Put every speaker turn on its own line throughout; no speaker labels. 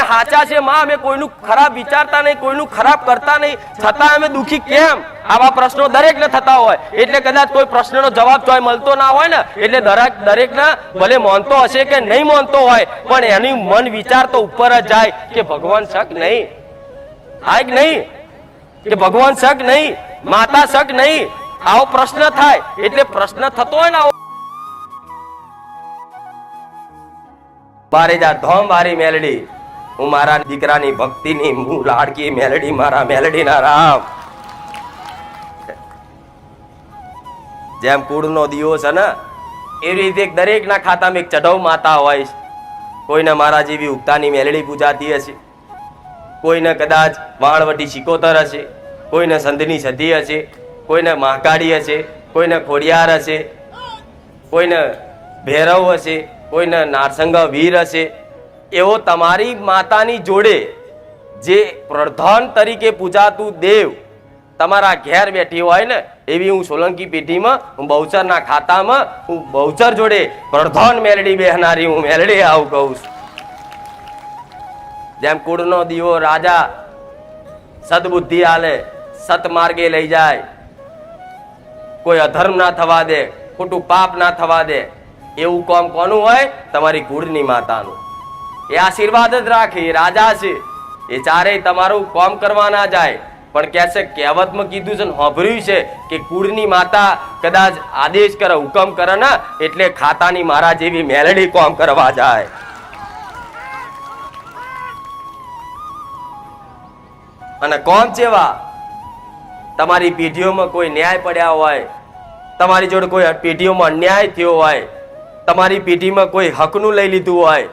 સાચા છે માં, અમે કોઈનું ખરાબ વિચારતા નહીં, કોઈનું ખરાબ કરતા નહીં, છતાં અમે દુખી કેમ? આવા પ્રશ્નો દરેકને થતા હોય. એટલે કદાચ કોઈ પ્રશ્નનો જવાબ જોઈ મળતો ના હોય ને, એટલે દરેકને ભલે માનતો હશે કે નહીં માનતો હોય, પણ એની મન વિચાર તો ઉપર જ જાય કે ભગવાન શક નહીં, હા કે નહીં, કે ભગવાન શક નહીં, માતા શક નહીં, આવો પ્રશ્ન થાય. એટલે પ્રશ્ન થતો હોય ને, બારે જા ધોમ મારી મેલડી, હું મારા દીકરાની ભક્તિની હું લાડકી મેલડી, મારા મેલડી ના રામ. જેમ કુળનો દીવો છે ને, એવી રીતે દરેકના ખાતામાં એક ચઢવ માતા હોય. કોઈને મારા જેવી ઉગતાની મેલડી પૂજાતી હશે, કોઈને કદાચ વાળવટી શિકોતર હશે, કોઈને સંધની સધી હશે, કોઈને મહાકાળી હશે, કોઈને ખોડિયાર હશે, કોઈને ભૈરવ હશે, કોઈને નારસંગ વીર હશે. એવો તમારી માતાની જોડે જે પ્રધાન તરીકે પૂજાતું દેવ તમારા ઘેર બેઠી હોય ને, એવી હું સોલંકી પેઢીમાં, હું બહુચરના ખાતામાં, હું બહુચર જોડે પ્રધાન મેલડી બેહનારી હું મેલડી આવું કહું છું. જેમ કુળનો દીવો રાજા સદબુદ્ધિ આલે, સતમાર્ગે લઈ જાય, કોઈ અધર્મ ના થવા દે, ખોટું પાપ ના થવા દે, એવું કામ કોનું હોય? તમારી કુળની માતાનું. એ આશીર્વાદ જ રાખે, એ રાજા છે, એ ચારેય તમારું કામ કરવા ના જાય. પણ કે છે, કહેવતમાં કીધું છે, સાંભળ્યું છે કે કુળની માતા કદાચ આદેશ કરે, હુકમ કરે ને, એટલે ખાતાની મારા જેવી મેલડી કામ કરવા જાય. અને કોમ જેવા તમારી પેઢીઓમાં કોઈ ન્યાય પડ્યા હોય, તમારી જોડે કોઈ પેઢીઓમાં અન્યાય થયો હોય, તમારી પેઢીમાં કોઈ હકનું લઈ લીધું હોય,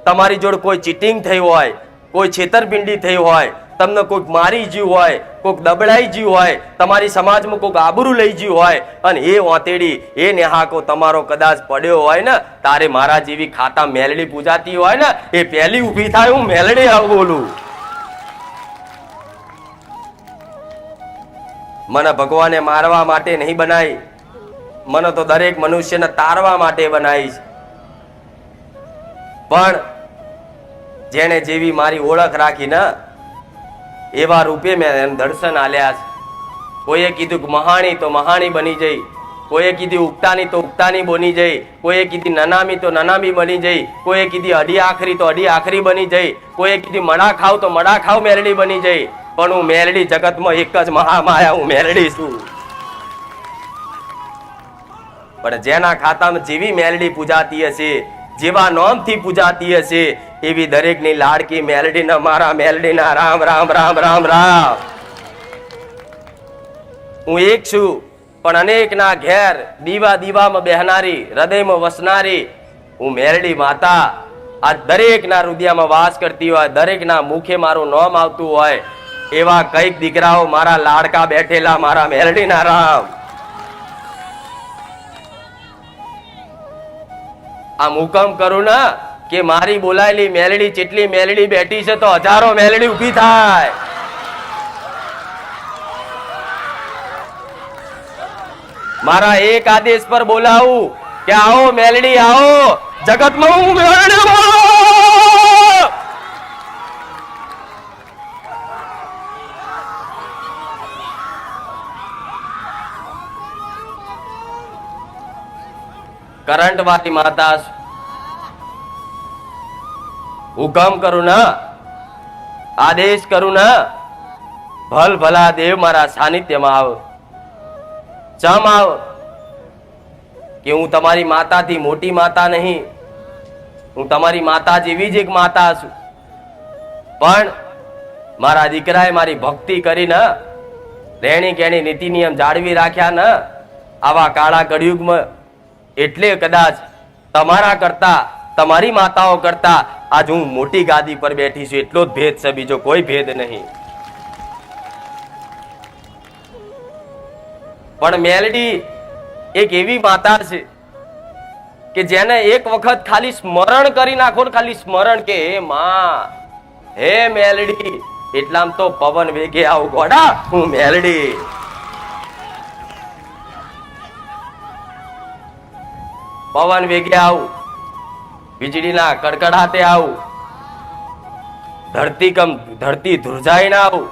તમારી જોડે કોઈ ચીટિંગ થઈ હોય, કોઈ છેતરપિંડી થઈ હોય, તમને કોઈક મારી જ્યું હોય, કોઈક દબડાઈ જ્યું હોય, તમારી સમાજમાં કોઈક આબરૂ લઈ જ્યું હોય, અને એ વાંતેડી એ નેહાકો તમારો કદાચ પડ્યો હોય ને, તારે મારા જેવી ખાતા મેલડી પૂજાતી હોય ને, એ પહેલી ઊભી થાય, હું મેલડી આવું બોલું. મને ભગવાને મારવા માટે નહીં બનાવી, મને તો દરેક મનુષ્યને તારવા માટે બનાવી છે. પણ જેને જેવી મારી ઓળખ રાખી ને, એવા રૂપે મેં દર્શન આલ્યા છે. કોઈએ કીધું કે મહાણી તો મહાણી બની જઈ, કોઈએ કીધી ઉગતાની તો ઉગતાની બની જઈ, કોઈએ કીધી નનામી તો નનામી બની જઈ, કોઈએ કીધી અઢી આખરી તો અઢી આખરી બની જઈ, કોઈએ કીધી મડા ખાવ તો મડા ખાવ મેલડી બની જઈ. પણ હું મેલડી જગતમાં એક જ મહામાયા, હું મેલડી છું. પણ જેના ખાતામાં જેવી મેલડી પૂજાતી હશે, જેવા નામથી પૂજાતી હશે, એવી દરેકની લાડકી મેલડીના મારા મેલડીના રામ રામ રામ રામ રામ. હું એક છું, પણ અનેકના ઘેર દીવા દીવામાં બેહનારી, હૃદયમાં વસનારી હું મેલડી માતા. આ દરેકના હૃદયમાં વાસ કરતી હોય, દરેકના મુખે મારું નામ આવતું હોય, એવા કઈક દીકરાઓ મારા લાડકા બેઠેલા મારા મેલડીના રામ. આ હુકમ કરું ને કે મારી બોલાયેલી મેલડી જેટલી મેલડી બેઠી છે, તો હજારો મેલડી ઉભી થાય. મારા એક આદેશ પર બોલાવું કે આવો મેલડી આવો, જગતમાં હું મેલડી બોલું. કરંટ વાળી માતા, હુકમ કરું ના, આદેશ કરું ના, ભલ ભલા દેવ મારા સાનિધ્યમાં આવ. ચમ આવ કે હું તમારી માતાથી મોટી માતા નહીં, હું તમારી માતા જેવી જ એક માતા છું. પણ મારા દીકરાએ મારી ભક્તિ કરીને રેણી કેણી નીતિ નિયમ જાળવી રાખ્યા ને, આવા કાળા કળિયુગમાં, એટલે કદાચ તમારા કરતા, તમારી માતાઓ કરતા આજ હું મોટી ગાદી પર બેઠી છું. એટલો જ ભેદ છે, બીજો કોઈ ભેદ નહીં. પણ મેલડી એક એવી માતા છે કે જેને એક વખત ખાલી સ્મરણ કરી નાખો ને, ખાલી સ્મરણ કે હે માં, હે મેલડી, એટલામ તો પવન વેગે આવું ગોડા હું મેલડી. પવન વેગે આવું, વીજળીના કડકડાટે આવું, ધરતી ધ્રુજાઈ ના આવું,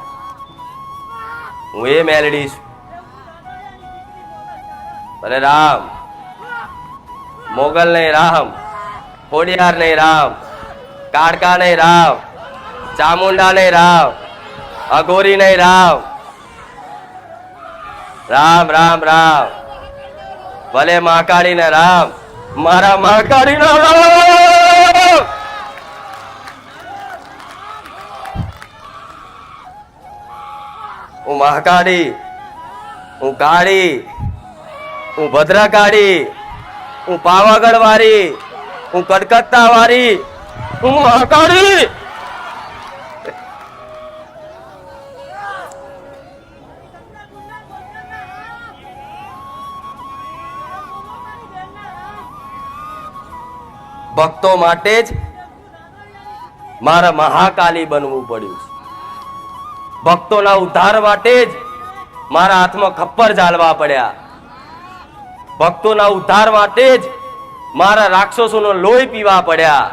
હું એ મેલડી છું. અરે રામ, મોગલ નહીં રામ, ખોડિયાર નહીં રામ, કાળકા નહીં રામ, ચામુંડા નહીં રામ, અઘોરી નહીં રામ. રામ રામ રામ, ભલે મહાકાળી ને રામ, મારા મહાકાળી નો રામ. હું મહાકાળી, હું કાળી, હું ભદ્રકાળી, હું પાવાગઢ વાળી, હું કલકત્તા વાળી, હું મહાકાળી. ભક્તો માટે જ મારા મહાકાલી બનવું પડ્યું. ભક્તોના ઉદ્ધાર માટે જ મારા હાથમાં ખપ્પર ઝાલવા પડ્યા. ભક્તોના ઉદ્ધાર માટે જ મારા રાક્ષસોનો લોહી પીવા પડ્યા.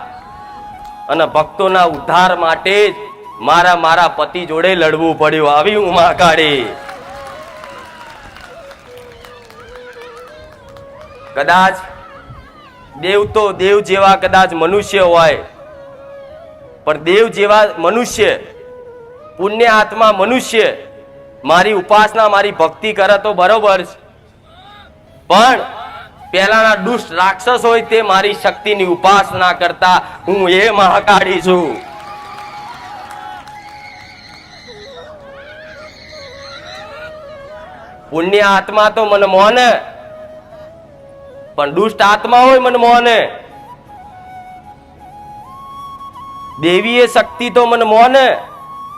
અને ભક્તોના ઉદ્ધાર માટે જ મારા પતિ જોડે લડવું પડ્યું. આવી હું મહાકાળી. કદાચ દેવ તો દેવ જેવા કદાચ મનુષ્ય હોય, પણ દેવ જેવા મનુષ્ય, પુણ્ય આત્મા મનુષ્ય મારી ઉપાસના, મારી ભક્તિ કરે તો બરોબર છે, પણ પહેલાના દુષ્ટ રાક્ષસ હોય તે મારી શક્તિની ઉપાસના કરતા હું એ મહાકાળી છું. પુણ્ય આત્મા તો મને મોને, પણ દુષ્ટ આત્મા હોય મને મોને. દેવીય શક્તિ તો મને મોને,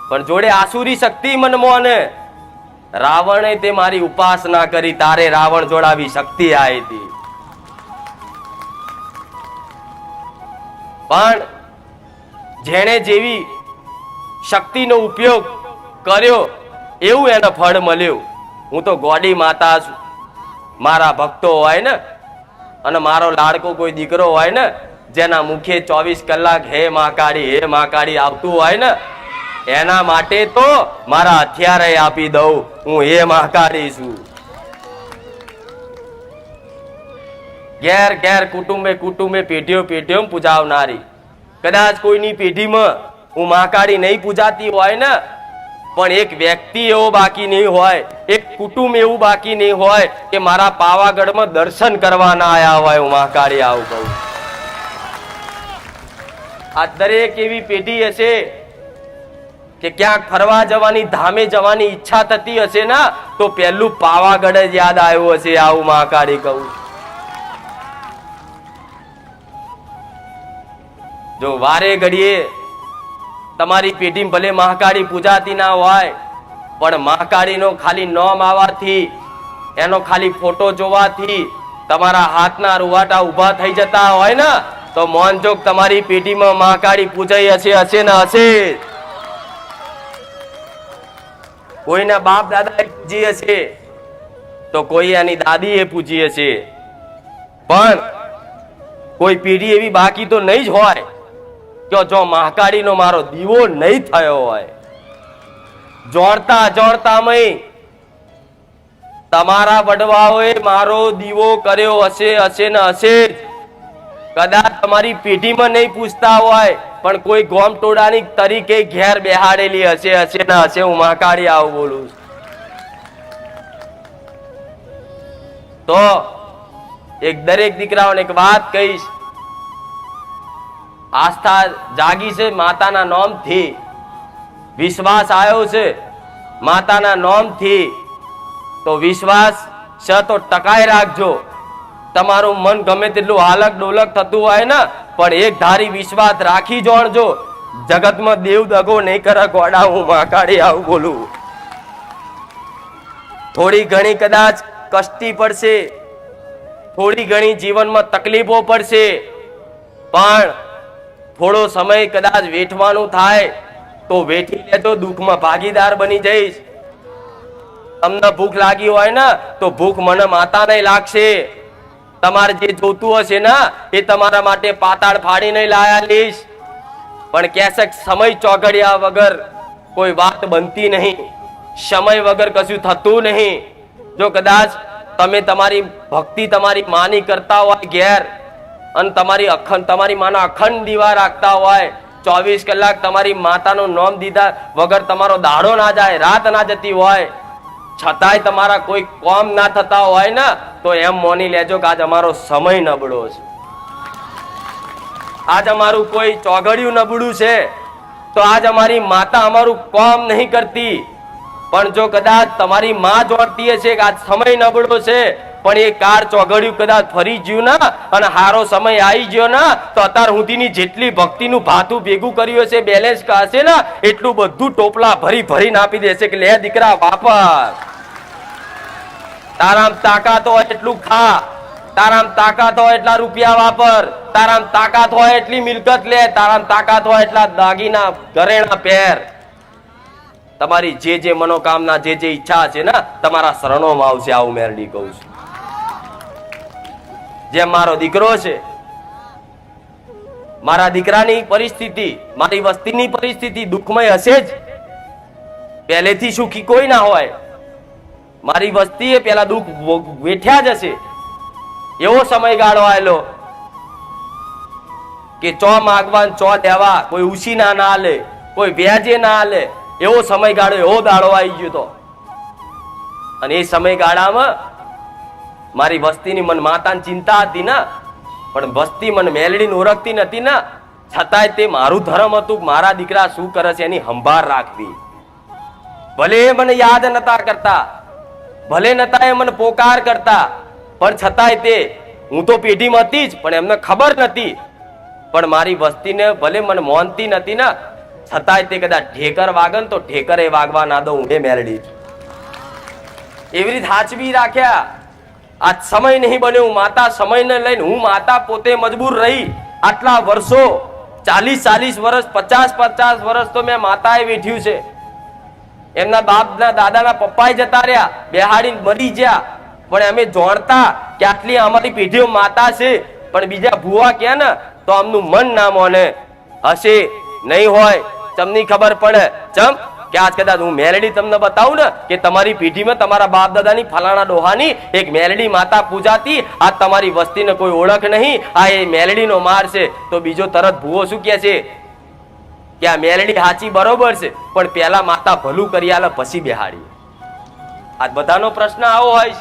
પણ જોડે આસુરી શક્તિ મને મોને. રાવણે તે મારી ઉપાસના કરી, તારે રાવણ જોડાવી શક્તિ આવી હતી. પણ જેણે જેવી શક્તિનો ઉપયોગ કર્યો એવું એને ફળ મળ્યું. હું તો ગોડી માતા છું. મારા ભક્તો હોય ને, અને મારો લાડકો કોઈ દીકરો હોય ને, જેના મુખે 24 કલાક હે મહાકાળી, હે મહાકાળી આવતું હોય ને, એના માટે તો મારા હથિયારે આપી દઉં. હું હે મહાકાળી છું. ઘેર ઘેર, કુટુંબે કુટુંબે, પેઢીઓ પેઢીઓ પૂજાવનારી. કદાચ કોઈની પેઢીમાં હું મહાકાળી નહીં પૂજાતી હોય ને, પણ એક વ્યક્તિ એવો બાકી નહીં હોય, એક કુટુંબ એવું બાકી નહીં હોય કે મારા પાવાગઢમાં દર્શન કરવા ના આયા હોય. હું મહાકાળી આવું કહું. આ દરેક એવી પેઢી હશે કે ક્યાંક ફરવા જવાની, ધામે જવાની ઈચ્છા થતી હશે ને, તો પહેલું પાવાગઢ જ યાદ આવ્યું હશે. આવું મહાકાળી કહું. જો વારે ઘડીએ તમારી પેઢી ભલે મહાકાળી પૂજાતી ના હોય, પણ મહાકાળીનો ખાલી નામ આવવાથી, એનો ખાલી ફોટો જોવાથી તમારા હાથના રૂવાટા ઉભા થઈ જતા હોય ને, તો મોનજોગ તમારી પેઢીમાં મહાકાળી પૂજાઈ હશે ને હશે. કોઈના બાપ દાદા પૂજી હશે, તો કોઈ એની દાદી એ પૂજી હશે, પણ કોઈ પેઢી એવી બાકી તો નહીં જ હોય કે જો મહાકાળીનો મારો દીવો નહીં થયો હોય. જોડતા જોડતામય તમારા વડવાઓએ મારો દીવો કર્યો હશે ને હશે. કદાચ તમારી પેઢીમાં નહીં પૂછતા હોય, પણ કોઈ ગોમ ટોળાની તરીકે ઘેર બેહાડેલી હશે ને હશે. હું મહાકાળી આવું બોલું. તો એક દરેક દીકરાઓને એક વાત કહીશ. આસ્થા જાગી છે માતાના નામથી, વિશ્વાસ આવ્યો છે માતાના નામથી, તો વિશ્વાસ છે તો ટકાઈ રાખજો. તમારું મન ગમે તેટલું હાલક ડોલક થતું હોય ને, પણ એક ધારી વિશ્વાસ રાખી જોણજો. જગતમાં દેવ દગો નહીં કરે ગોડા. હું મહાકાળી આવું બોલું. થોડી ઘણી કદાચ કષ્ટી પડશે, થોડી ઘણી જીવનમાં તકલીફો પડશે, પણ થોડો સમય કદાચ વેઠવાનું થાય તો વેઠી લેજો. દુઃખમાં ભાગીદાર બની જઈશ. તમને ભૂખ લાગી હોય ને, તો ભૂખ મને માતા નહીં લાગશે. તમારે જે જોતું હશે ને, એ તમારા માટે પાતાળ ફાડી નહીં લાયા લઈશ. પણ કહેશે સમય ચોઘડિયા વગર કોઈ વાત બનતી નહીં, સમય વગર કશું થતું નહીં. જો કદાચ તમે તમારી ભક્તિ તમારી માની કરતા હોય ઘેર અને તમારી માના અખંડ દીવા રાખતા હોય, 24 કલાક તમારી માતાનું નામ દીધા વગર તમારો દાડો ના જાય, રાત ના જતી હોય, છતાંય તમારા કોઈ કામ ના થતા હોય ને, તો એમ માની લેજો કે આજ અમારો સમય નબળો છે, આજ અમારું કોઈ ચોઘડિયું નબળું છે, તો આજ અમારી માતા અમારું કામ નહીં કરતી. પણ જો કદાચ તમારી માં જોડતી હશે કે આજ સમય નબળો છે, પણ એ કાર ચોઘડિયું કદાચ ફરી ગયું ને અને હારો સમય આવી ગયો ને, તો અત્યાર સુધીની જેટલી ભક્તિનું ભાતું ભેગું કર્યું હશે, બેલેન્સ હશે ને, એટલું બધું ટોપલા ભરી ભરીને આપી દેશે કે લે દીકરા વાપર, તારામ તાકાત હોય એટલું ખા, તારામ તાકાત હોય એટલા રૂપિયા વાપર, તારામ તાકાત હોય એટલી મિલકત લે, તારામ તાકાત હોય એટલા દાગીના ઘરેણા પહેર. તમારી જે મનોકામના જે ઈચ્છા છે ને, તમારા શરણોમાં આવશે. આવું મેરડી કહું છું. જેમ મારો દીકરો છે, મારા દીકરાની પરિસ્થિતિ, મારી વસ્તીની પરિસ્થિતિ દુઃખમય હશે જ. પહેલેથી સુખી કોઈ ના હોય. મારી વસ્તીએ પેલા દુઃખ વેઠ્યા જ હશે. એવો સમયગાળો આવેલો કે ચો માગવાન ચો દેવા, કોઈ ઉછીના ના લે, કોઈ વ્યાજે ના લે, એવો સમયગાળો, એવો દાડો આવી ગયો તો. અને એ સમયગાળામાં મારી વસ્તીની મન માતાની ચિંતા હતી ને, પણ વસ્તી મને મેલડીને ઓળખતી નથી ને, છતાંય તે મારું ધર્મ હતું કે મારા દીકરા શું કરે છે એની સંભાળ રાખવી. ભલે એ મને યાદ નતા કરતા, ભલે નતા એ મને પોકાર કરતા, પણ છતાંય તે, હું તો પેઢીમાં હતી જ, પણ એમને ખબર નથી. પણ મારી વસ્તીને ભલે મને મોનતી નથી ને, છતાંય તે કદાચ ઠેકર વાગન તો ઠેકરે વાગવા ના દઉં. હું એ મેલડી એવી રીતે હાચવી રાખ્યા. આ સમય નહીં બન્યો, હું માતા સમયને લઈને, હું માતા પોતે મજબૂર રહી આટલા વર્ષો, 40 વર્ષ, 50 વર્ષ તો મેં માતાએ વેઠ્યું છે. એમના બાપના દાદાના પપ્પાએ જતા રહ્યા, બેહાડીને મરી ગયા, પણ અમે જાણતા કે આટલી અમારી પેઢીઓ માતા છે, પણ બીજા ભુવા કે ને તો આમનું મન ના મોને. હશે નહીં હોય, તમને ખબર પડે. ચમ કે આજ કદાચ હું મેલડી તમને બતાવું ને કે તમારી પેઢીમાં તમારા બાપ દાદાની ફલાણા ડોહાની એક મેલડી માતા પૂજાતી, આ તમારી વસ્તીને કોઈ ઓળખ નહીં, આ એ મેલડીનો માર છે. તો બીજો તરત ભુવો શું કહે છે કે આ મેલડી હાચી બરોબર છે, પણ પેલા માતા ભલું કરી આલે પછી બેહાડી. આજ બધાનો પ્રશ્ન આવો હોય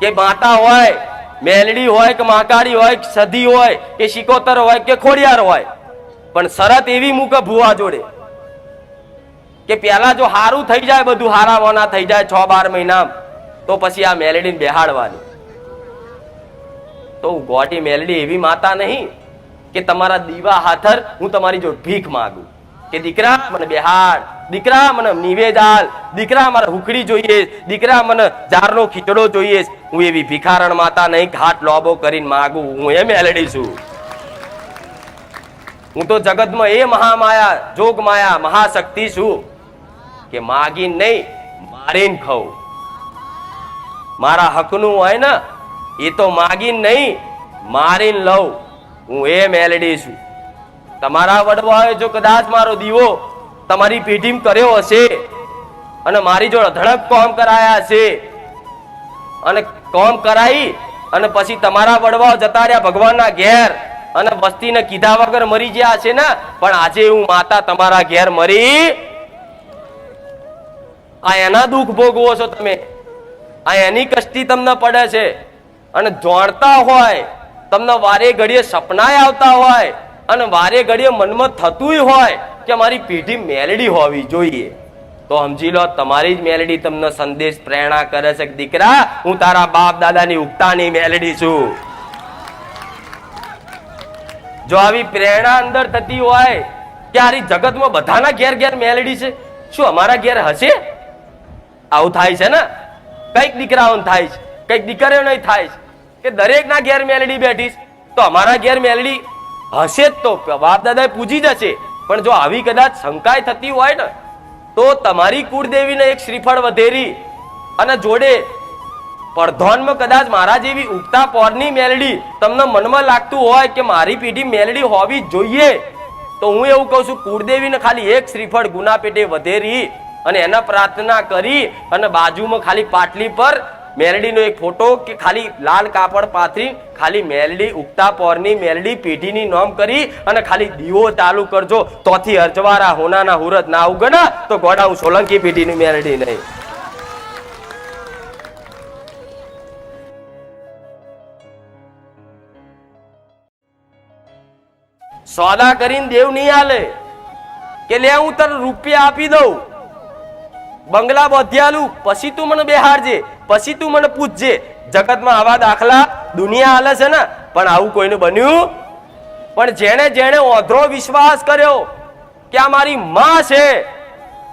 છે કે માતા હોય, મેલડી હોય કે માકાડી હોય, સધી હોય કે શિકોતર હોય કે ખોડિયાર હોય, પણ શરત એવી મૂકે ભુવા જોડે કે પેલા જો હારું થઈ જાય, બધું હારા મોના થઈ જાય 6-12 મહિના, તો પછી આ મેલડીને બેહાડવાની. તો ગોટી મેલડી એવી માતા નહીં કે તમારા દીવા હાથર હું તમારી જોડે ભીખ માંગુ કે દીકરા મને બેહાડ, દીકરા મને નિવેદાલ, દીકરા મારે હુકડી જોઈએ, દીકરા મને જારનો ખીચડો જોઈએ. હું એવી ભિખારણ માતા નહીં, હાથ લોબો કરીને માંગુ. હું એ મેલડી છું. હું તો જગતમાં એ મહામાયા, જોગ માયા, મહાશક્તિ છું કે માગીને નહીં, મારીને ખાઉં. મારા હકનું હોય ને એ તો માગીને નહીં, મારીને લઉં. હું એ મેલડી છું. તમારા વડવાએ જો કદાચ મારો દીવો તમારી પેઢીમાં કર્યો હશે અને મારી જોડે અધડક કોમ કરાયા હશે અને કોમ કરાઈ અને પછી તમારા વડવાઓ જતા રહ્યા ભગવાનના ઘેર અને વસ્તીને કીધા વગર મરી ગયા છે ને, પણ આજે હું માતા તમારા ઘેર મરી, આ એના દુઃખ ભોગવો છો તમે, આ એની કષ્ટી તમને પડે છે. અને જાણતા હોય, તમને વારે ઘડીએ સપનાય આવતા હોય અને વારે ઘડીએ મનમાં થતું હોય કે મારી પેઢી મેલડી હોવી જોઈએ, તો સમજી લો તમારી જ મેલડી તમને સંદેશ પ્રેરણા કરે છે કે દીકરા હું તારા બાપ દાદાની ઉગતાની મેલડી છું. જો આવી પ્રેરણા અંદર થતી હોય કે આ જગતમાં બધાના ઘેર ઘેર મેલડી છે, શું અમારા ઘેર હશે? આવું થાય છે ને, કઈક દીકરાઓ થાય છે, કઈક દીકરીઓ નહીં થાય છે કે દરેક ના ઘેર મેલડી બેઠી, તો અમારા ઘેર મેલડી હશે જ, તો બાપ દાદા પૂજી જશે. પણ જો આવી કદાચ શંકાય થતી હોય ને, તો તમારી કુળદેવીને એક શ્રીફળ વધેરી અને જોડે પડધોનમાં કદાચ મારા જેવી ઉગતા પોરની મેલડી તમને મનમાં લાગતું હોય કે મારી પેઢી મેલડી હોવી જોઈએ, તો હું એવું કહું છું, કુળદેવીને ખાલી એક શ્રીફળ ગુના પેટે વધેરી અને એના પ્રાર્થના કરી અને બાજુમાં ખાલી પાટલી પર મેલડીનો એક ફોટો કે ખાલી લાલ કાપડ પાથરી ખાલી મેલડી ઉગતા પોરની મેલડી પેઢીની નોમ કરી અને ખાલી દીવો ચાલુ કરજો, તોથી અરજવારા હોનાના હુરત ના ઉગે ને તો ગોડા હું સોલંકી પેઢીની મેલડી નહીં. સોદા કરીને દેવ નહીં હાલે કે લે હું તને રૂપિયા આપી દઉં, બંગલા બધ્યાલું, પછી તું મને બેહાડજે, પછી તું મને પૂછજે. જગતમાં આવા દાખલા દુનિયા હાલે છે ને, પણ આવું કોઈને બન્યું. પણ જેણે જેણે ઓધરો વિશ્વાસ કર્યો કે આ મારી માં છે,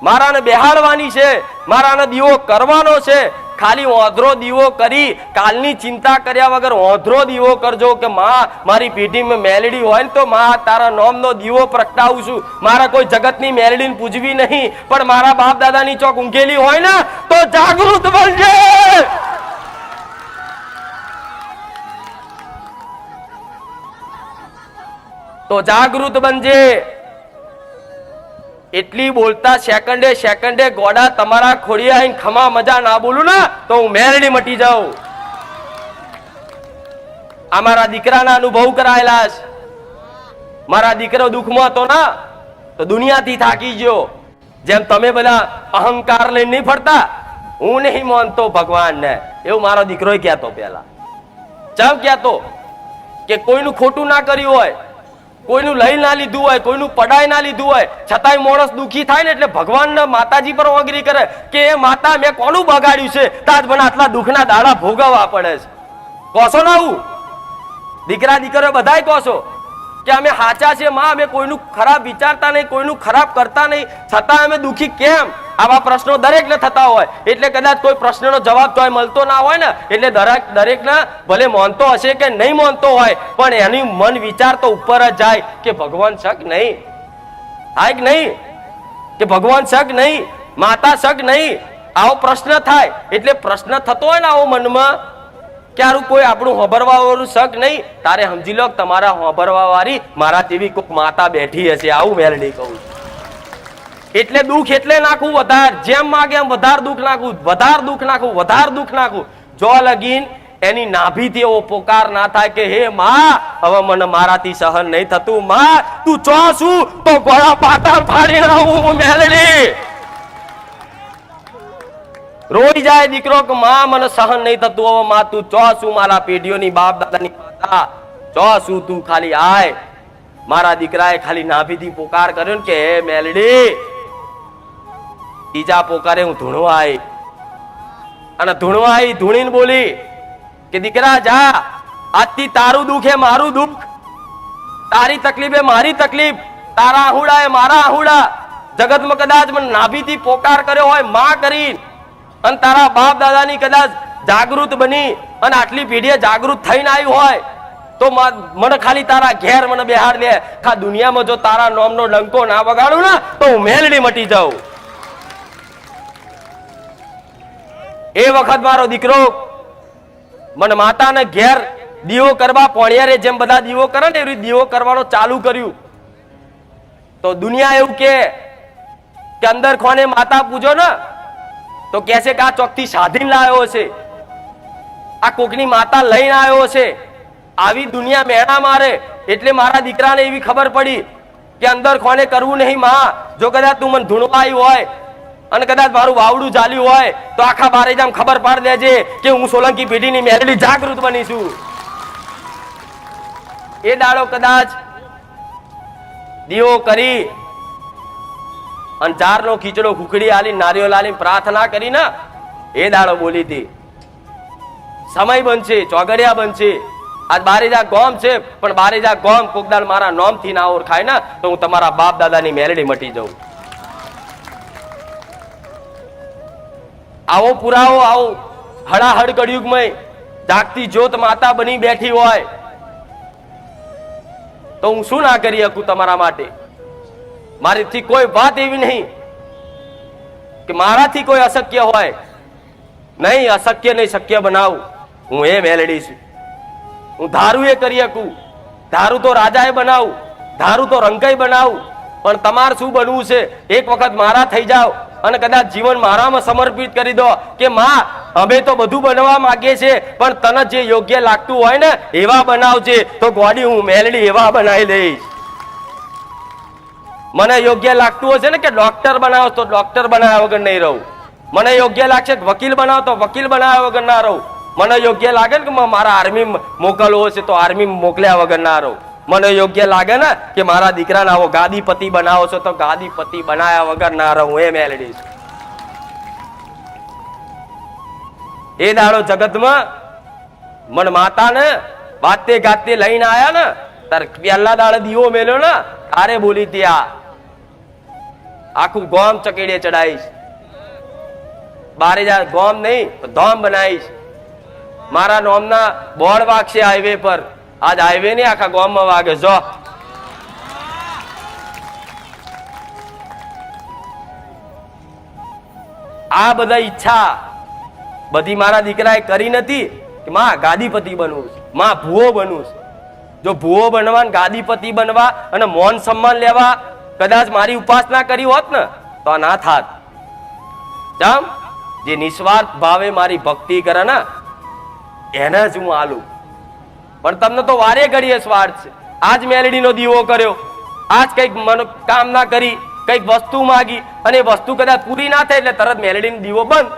મારાને બેહાડવાની છે, મારાને દીવો કરવાનો છે, ખાલી ઓધરો દીવો કરી કાલની ચિંતા કર્યા વગર ઓધરો દીવો કરજો કે માં મારી પેઢીમાં મેલડી હોય ને તો માં તારા નોમનો દીવો પ્રગટાવું છું. મારા કોઈ જગતની મેલડીને પૂજવી નહીં, પણ મારા બાપ દાદાની ચોક ઊંઘેલી હોય ને તો જાગૃત બનજે. તો જાગૃત બનજે. એટલી બોલતા સેકન્ડે સેકન્ડે ગોડા તમારા ખોડિયા આઈને ખમા મજા ના બોલું ને તો હું મેલડી મટી જાઉં. આ મારા દીકરાના અનુભવ કરાયેલા છે. મારા દીકરો દુઃખમાં હતો ને તો દુનિયાથી થાકી ગયો. જેમ તમે બધા અહંકાર લઈને નહીં ફરતા, હું નહીં માનતો ભગવાનને, એવું મારો દીકરો કહેતો. પેલા ચમ કહેતો કે કોઈનું ખોટું ના કર્યું હોય, કોઈનું લઈ ના લીધું હોય, કોઈનું પડાય ના લીધું હોય, છતાંય માણસ દુખી થાય ને એટલે ભગવાન માતાજી પર ઓગરી કરે કે એ માતા મેં કોનું બગાડ્યું છે, તાજ મને આટલા દુઃખના દાડા ભોગવવા પડે છે. કહો ના હું દીકરા દીકરીઓ બધાય કહો છો કે અમે સાચા છે માં, અમે કોઈનું ખરાબ વિચારતા નહીં, કોઈનું ખરાબ કરતા નહીં, છતાં અમે દુઃખી કેમ? આવા પ્રશ્નો દરેકને થતા હોય. એટલે કદાચ કોઈ પ્રશ્નનો જવાબ તોય મળતો ના હોય ને, એટલે દરેકને ભલે માનતો હશે કે નહીં માનતો હોય, પણ એની મન વિચાર તો ઉપર જ જાય કે ભગવાન શક નહીં, થાય કે નહીં, કે ભગવાન શક નહીં, માતા શક નહીં. આવો પ્રશ્ન થાય. એટલે પ્રશ્ન થતો હોય ને આવો મનમાં ક્યારું કોઈ આપણું હોભરવા વાળું શક નહીં, તારે સમજી લો તમારા હોભરવા વાળી મારા જેવી કોઈક માતા બેઠી હશે. આવું મેલડી કહું. એટલે દુઃખ એટલે નાખવું વધારે, જેમ માગે એમ વધારે દુઃખ નાખવું, વધારે દુઃખ નાખવું, વધારે દુઃખ નાખવું. જો લગીન એની નાભીથી એવો પોકાર ના થાય કે હે માં હવે મને મારાથી સહન નહીં થતું, માં તું ચો છું તો ગોળા પાટા ફાડી નાખું મેલડી. રોઈ જાય દીકરો કે માં મને સહન નહીં થતું, હવે માં તું ચો છું, મારા પેઢીઓની બાપ દાદાની માતા ચો છું, તું ખાલી આય. મારા દીકરાએ ખાલી નાભીથી પોકાર કર્યો ને કે હે મેલડી. ત્રીજા પોકારે હું ધૂણવા આવી અને ધૂણવા આવી ધૂણીને બોલી કે દીકરા જા, આજથી તારું દુઃખ એ મારું દુઃખ, તારી તકલીફ એ મારી તકલીફ, તારા આહુડા એ મારા આહુડા. જગતમાં કદાચ મને નાભીથી પોકાર કર્યો હોય માં કરી, અને તારા બાપ દાદાની કદાચ જાગૃત બની અને આટલી પેઢીએ જાગૃત થઈને આવ્યું હોય તો મને ખાલી તારા ઘેર મને બેહાડ દે. ખા દુનિયામાં જો તારા નોમનો ડંકો ના વગાડું ને તો હું મેલડી મટી જાઉં. એ વખત મારો દીકરો મને માતાને ઘેર દીવો કરવા પોણિયારે જેમ બધા દીવો કરે ને એવી દીવો કરવાનો ચાલુ કર્યું. તો દુનિયા એવું કે અંદર ખોને માતા પૂજો ને તો કહે છે કે આ ચોકથી સાધીને લાવ્યો છે, આ કોકની માતા લઈને આવ્યો છે. આવી દુનિયા મેણા મારે. એટલે મારા દીકરાને એવી ખબર પડી કે અંદર કોને કરવું નહીં માં. જો કદાચ તું મને ધૂણવા આવ્યું હોય અને કદાચ મારું વાવડું ચાલ્યું હોય તો આખા બારે જામ ખબર પાડી દેજે કે હું સોલંકી પેઢીની મેલડી જાગૃત બનીશું. એ દાડો કદાચ દીવો કરી અને ચારનો ખીચડો ખુખડી આલી નારિયેળ આલી પ્રાર્થના કરી ને એ દાડો બોલી હતી સમય બનશે, ચોગડિયા બનશે. આજ બારેજા ગોમ છે, પણ બારેજા ગોમ કોકદાલ મારા નોમ થી ના ઓળખાય ને તો હું તમારા બાપ દાદાની મેલડી મટી જાઉં. આવો પુરાવો, આવો હડાહડ કળિયુગમય જાગતી જ્યોત માતા બની બેઠી હોય તો હું શું ના કરી શકું તમારા માટે? મારીથી કોઈ વાત એવી નહીં કે મારાથી કોઈ અશક્ય હોય. નહીં, અશક્ય નહીં શક્ય બનાવું. હું એ મેલડી છું. હું ધારું એ કરી શકું. ધારું તો રાજાએ બનાવું, ધારું તો રંકાઈ બનાવું, પણ તમારે શું બનવું છે? એક વખત મારા થઈ જાઓ અને કદાચ જીવન મારામાં સમર્પિત કરી દો કે માં અમે તો બધું બનવા માંગીએ છીએ, પણ તને જે યોગ્ય લાગતું હોય ને એવા બનાવજે, તો ગોડી હું મેલડી એવા બનાવી દઈશ. મને યોગ્ય લાગતું હશે ને કે ડોક્ટર બનાવો તો ડોક્ટર બનાવ્યા વગર નહીં રહું. મને યોગ્ય લાગશે કે વકીલ બનાવો તો વકીલ બનાવ્યા વગર ના રહું. મને યોગ્ય લાગે ને કે મારા આર્મી મોકલવો છે તો આર્મી મોકલ્યા વગર ના રહું. મને યોગ્ય લાગે ને કે મારા દીકરાને આવો ગાદીપતિ બનાવો છો તો ગાદીપતિ બનાવ્યા વગર ના રહું. એ મેલડી એ દાડો જગતમાં મન માતાને વાતે ગાતે લઈને આયા ને તાર પહેલા દાડે દીવો મેલ્યો ને તારે બોલી ત્યાં આખું ગોમ ચકેડે ચડાવીશ. બારે જા ગોમ નહીં ધોમ બનાવીશ. મારા નોમના બોર્ડ વાગશે હાઈવે પર. આજ હાઈવે નહીં આખા ગોમમાં વાગે. જો આ બધા ઈચ્છા બધી મારા દીકરાએ કરી નથી કે માં ગાદીપતિ બનવું છે, માં ભૂવો બનવું છે. જો ભૂવો બનવા ગાદીપતિ બનવા અને મૌન સન્માન લેવા કદાચ મારી ઉપાસના કરી હોત ને તો ના થાત. જામ જે નિસ્વાર્થ ભાવે મારી ભક્તિ કરે ને એને જ હું આલું. પણ તમને તો વારે ઘડીએ સ્વાર્થ છે. આજ મેલડીનો દીવો કર્યો, આજ કઈક મનોકામના કરી, કઈક વસ્તુ માગી અને વસ્તુ કદાચ પૂરી ના થાય એટલે તરત મેલડીનો દીવો બંધ.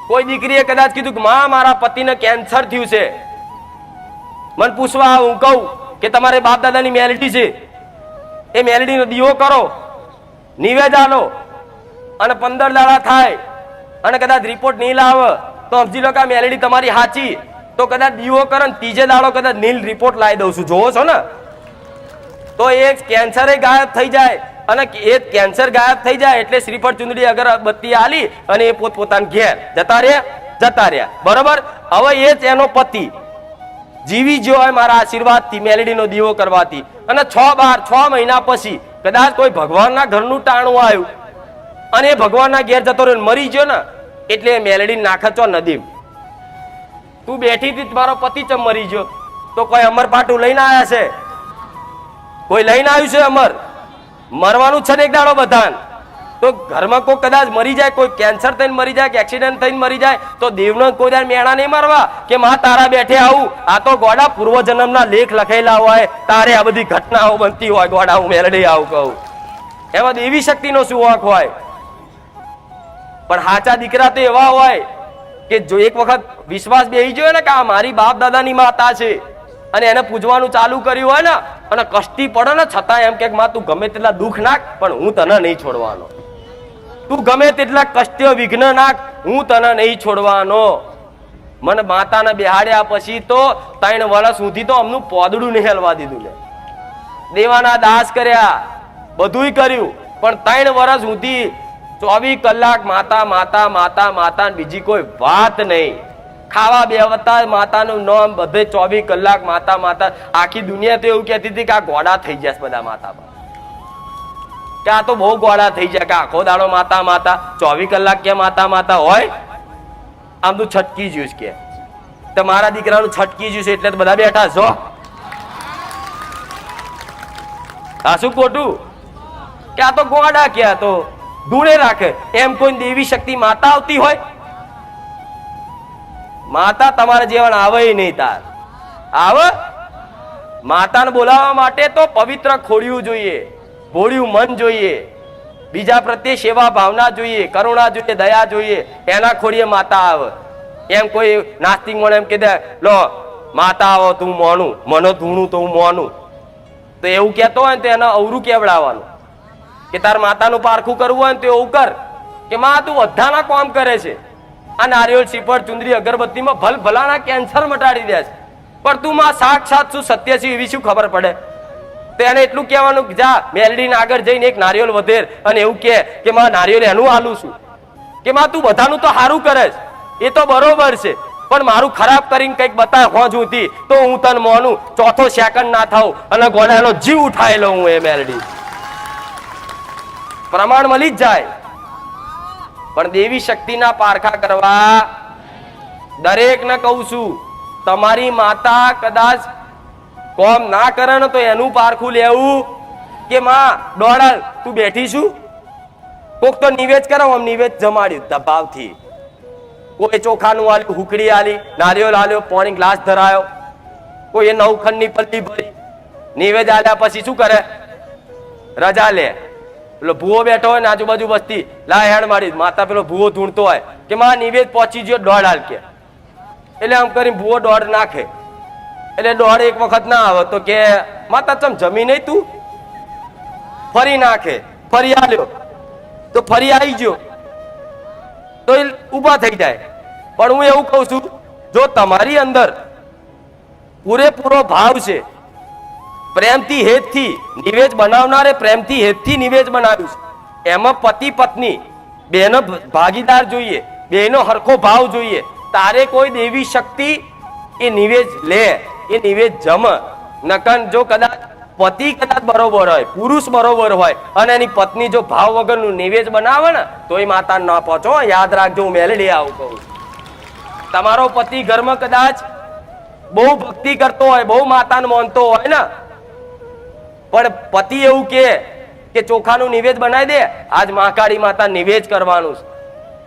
કોઈ દીકરીએ કદાચ કીધું કે માં મારા પતિને કેન્સર થયું છે, મને પૂછવા હું કહું કે તમારે બાપ દાદાની મેલડી છે, એ મેલડીનો દીવો કરો, નિવેદ આલો અને 15 દાડા થાય અને કદાચ રિપોર્ટ નહીં લાવે તો સમજી લો કે આ મેલડી તમારી સાચી. તો કદાચ દીવો કરો ને ત્રીજે દાડો કદાચ નીલ રિપોર્ટ લાવી દઉં છું. જોવો છો ને તો એ કેન્સર ગાયબ થઈ જાય અને એ કેન્સર ગાયબ થઈ જાય એટલે શ્રીફળ ચુંદડી અગરબત્તી આલી અને એ પોતાના ઘેર જતા રહ્યા. બરોબર. હવે એ જ એનો પતિ જીવી જો હોય મારા આશીર્વાદથી મેલડીનો દીવો કરવાથી અને 6 મહિના પછી કદાચ કોઈ ભગવાનના ઘરનું ટાણું આવ્યું અને એ ભગવાનના ઘેર જતો રહ્યો મરી ગયો ને એટલે મેલડી નાખચો નદીમ. તું બેઠી હતી મારો પતિ ચમ મરી ગયો તો કોઈ અમર પાટું લઈને આવ્યા છે? કોઈ લઈને આવ્યું છે અમર? મરવાનું છે ને એક દાડો બધાન. તો ઘરમાં કોઈ કદાચ મરી જાય, કોઈ કેન્સર થઈને મરી જાય કે એક્સિડન્ટ થઈને મરી જાય તો દેવનો કોઈ દર મેણા નહીં મારવા કે માં તારા બેઠે આવું. આ તો ગોડા પૂર્વજન્મના લેખ લખેલા હોય તારે આ બધી ઘટનાઓ બનતી હોય. ગોડા હું મેલડી આવું કહું એમાં દેવી શક્તિનો શું વાંક હોય? પણ સાચા દીકરા તો એવા હોય કે જો એક વખત વિશ્વાસ બેસી ગયો ને કે આ મારી બાપ દાદાની માતા છે અને એને પૂજવાનું ચાલુ કર્યું હોય ને અને કષ્ટી પડે ને છતાં એમ કે માં તું ગમે તેટલા દુઃખ નાખ પણ હું તને નહીં છોડવાનો. તું ગમે તેટલા કષ્ટ્ય વિઘ્ન નાખ હું તને નહીં છોડવાનો. મને માતાને બેહાડ્યા પછી તો 3 વર્ષ સુધી તો અમનું પોદડું નહીં હલવા દીધું. લે દેવાના દાસ કર્યા, બધુંય કર્યું, પણ 3 વર્ષ સુધી 24 કલાક માતા માતા માતા માતા બીજી કોઈ વાત નહીં. ખાવા બેવતા માતાનું નામ બધે 24 કલાક માતા માતા. આખી દુનિયા તો એવું કહેતી હતી કે આ ગોડા થઈ જશે બધા માતા કે આ તો બહુ ગોડા થઈ જાય કે આખો દાડો માતા માતા 24 કલાક કે માતા માતા હોય. આમ તો છટકી જ્યું કે તમારા દીકરાનું છટકી જ્યું છે એટલે તો બધા બેઠા છો. આ શું ખોટું કે આ તો ગોડા કે આ તો ધૂળે રાખે એમ કોઈ દેવી શક્તિ માતા આવતી હોય? માતા તમારા જેવણ આવે નહીં. તાર આવે માતાને બોલાવવા માટે તો પવિત્ર ખોડિયું જોઈએ, ભોળ્યું મન જોઈએ, બીજા પ્રત્યે સેવા ભાવના જોઈએ, કરુણા જોઈએ, દયા જોઈએ. એના ખોડીએ માતા આવે. એમ કોઈ નાસ્તિક મને એમ કીધે લો માતા આવો તું મોનું, મનો ધૂણું તો હું મોનું, તો એવું કહેતો હોય ને તો એને અવરું કેવડાવવાનું કે તાર માતાનું પારખું કરવું હોય ને તો એવું કર કે માં તું બધાના કામ કરે છે. આ નારિયેળ, શ્રીફળ, ચુંદડી, અગરબત્તીમાં ભલાના કેન્સર મટાડી દે છે, પણ તું માં સાક્ષાત શું સત્ય છે એવી શું ખબર પડે? તો એને એટલું કહેવાનું કે જા મેલડીને આગળ જઈને એક નારિયેળ વધેર અને એવું કે માં નારિયેળ એનું હાલું છું કે માં તું બધાનું તો સારું કરે છે એ તો બરોબર છે, પણ મારું ખરાબ કરીને કંઈક બતાય હોજુથી તો હું તને મોનું 4થો સેકન્ડ ના થાઉં અને ગોડાનો જીવ ઉઠાઈ લઉં. હું એ મેલડી પ્રમાણ મળી જ જાય. પણ દેવી શક્તિના પારખા કરવા દરેકને કહું છું, તમારી માતા કદાચ કોમ ના કરે ને તો એનું પારખું લેવું કે માં દોડાલ તું બેઠી છું. કોક તો નિવેદ કરો, આમ નિવેદ જમાડ્યું દબાવથી. કોઈ ચોખાનું આલ્યું, હુકડી આલી, નારિયેળ આલ્યો, પાણી ગ્લાસ ધરાયો, કોઈ એ નવખંડની પલ્લી ભરી. નિવેદ આલ્યા પછી શું કરે? રજા લે. પેલો ભૂવો બેઠો હોય ને આજુબાજુ વસ્તી લા હેડ મારી, માતા પેલો ભૂવો ધૂણતો હોય કે માં નિવેદ પહોંચી ગયો, દોડ હાલ કે. એટલે આમ કરીને ભૂવો દોડ નાખે. એટલે દોડ એક વખત ના આવે તો કે માતા ચમ જમી નહીં તું? ફરી નાખે, ફરી આલ્યો તો ફરી આવી ગયો તો એ ઊભા થઈ જાય. પણ હું એવું કહું છું, જો તમારી અંદર પૂરેપૂરો ભાવ છે, પ્રેમથી હેતથી નિવેદ બનાવનારે પ્રેમથી હેતથી નિવેદ બનાવ્યું છે, એમાં પતિ પત્ની બેનો ભાગીદાર જોઈએ, બેનો હરખો ભાવ જોઈએ. તારે કોઈ દેવી શક્તિ એ નિવેદ લે, એ નિવેદ જમ. નકન જો કદાચ પતિ કદાચ બરોબર હોય, પુરુષ બરોબર હોય અને એની પત્ની જો ભાવ વગરનું નિવેદ બનાવે ને તો એ માતા ન પહોંચો. યાદ રાખજો, હું મેલેડી આવું કહું. તમારો પતિ ઘરમાં કદાચ બહુ ભક્તિ કરતો હોય, બહુ માતાને માનતો હોય ને, પણ પતિ એવું કે ચોખાનું નિવેદ બનાવી દે, આજ મહાકાળી માતા નિવેદ કરવાનું છે,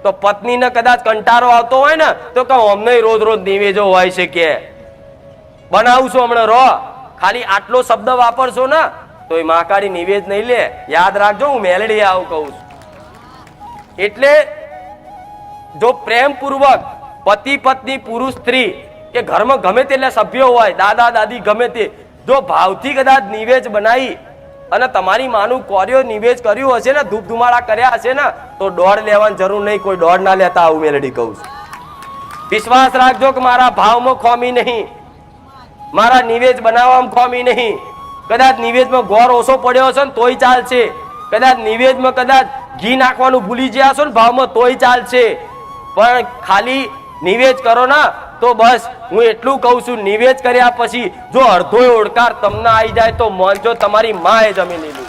તો પત્નીને કદાચ કંટાળો આવતો હોય ને તો કહો અમને રોજ રોજ નિવેજો હોય છે કે બનાવશું હમણાં રો, ખાલી આટલો શબ્દ વાપરશો ને તો એ મહાકાળી નિવેદ નહીં લે. યાદ રાખજો, હું મેલડી આવું કહું છું. એટલે જો પ્રેમ પૂર્વક પતિ પત્ની પુરુષ સ્ત્રી કે ઘરમાં ગમે તેટલા સભ્યો હોય, દાદા દાદી ગમે તે, જો ભાવથી કદાચ નિવેદ બનાવી અને તમારી માનું કોર્યો નિવેદ કર્યું હશે ને, ધૂપ ધુમાડા કર્યા હશે ને, તો દોડ લેવાની જરૂર નહીં. કોઈ દોડ ના લેતા આવું મેલડી કહું છું. વિશ્વાસ રાખજો કે મારા ભાવમાં ખોમી નહીં, મારા નિવેદ બનાવવામાં ખોમી નહીં. કદાચ નિવેદમાં ગોળ ઓછો પડ્યો હશે ને તોય ચાલશે, કદાચ નિવેદમાં કદાચ ઘી નાખવાનું ભૂલી ગયા હશો ને ભાવમાં તોય ચાલશે. પણ ખાલી નિવેદ કરો ના તો બસ હું એટલું કહું છું, નિવેદ કર્યા પછી જો અડધો ઓડકાર તમને આવી જાય તો માનજો તમારી માએ જમી લીધું.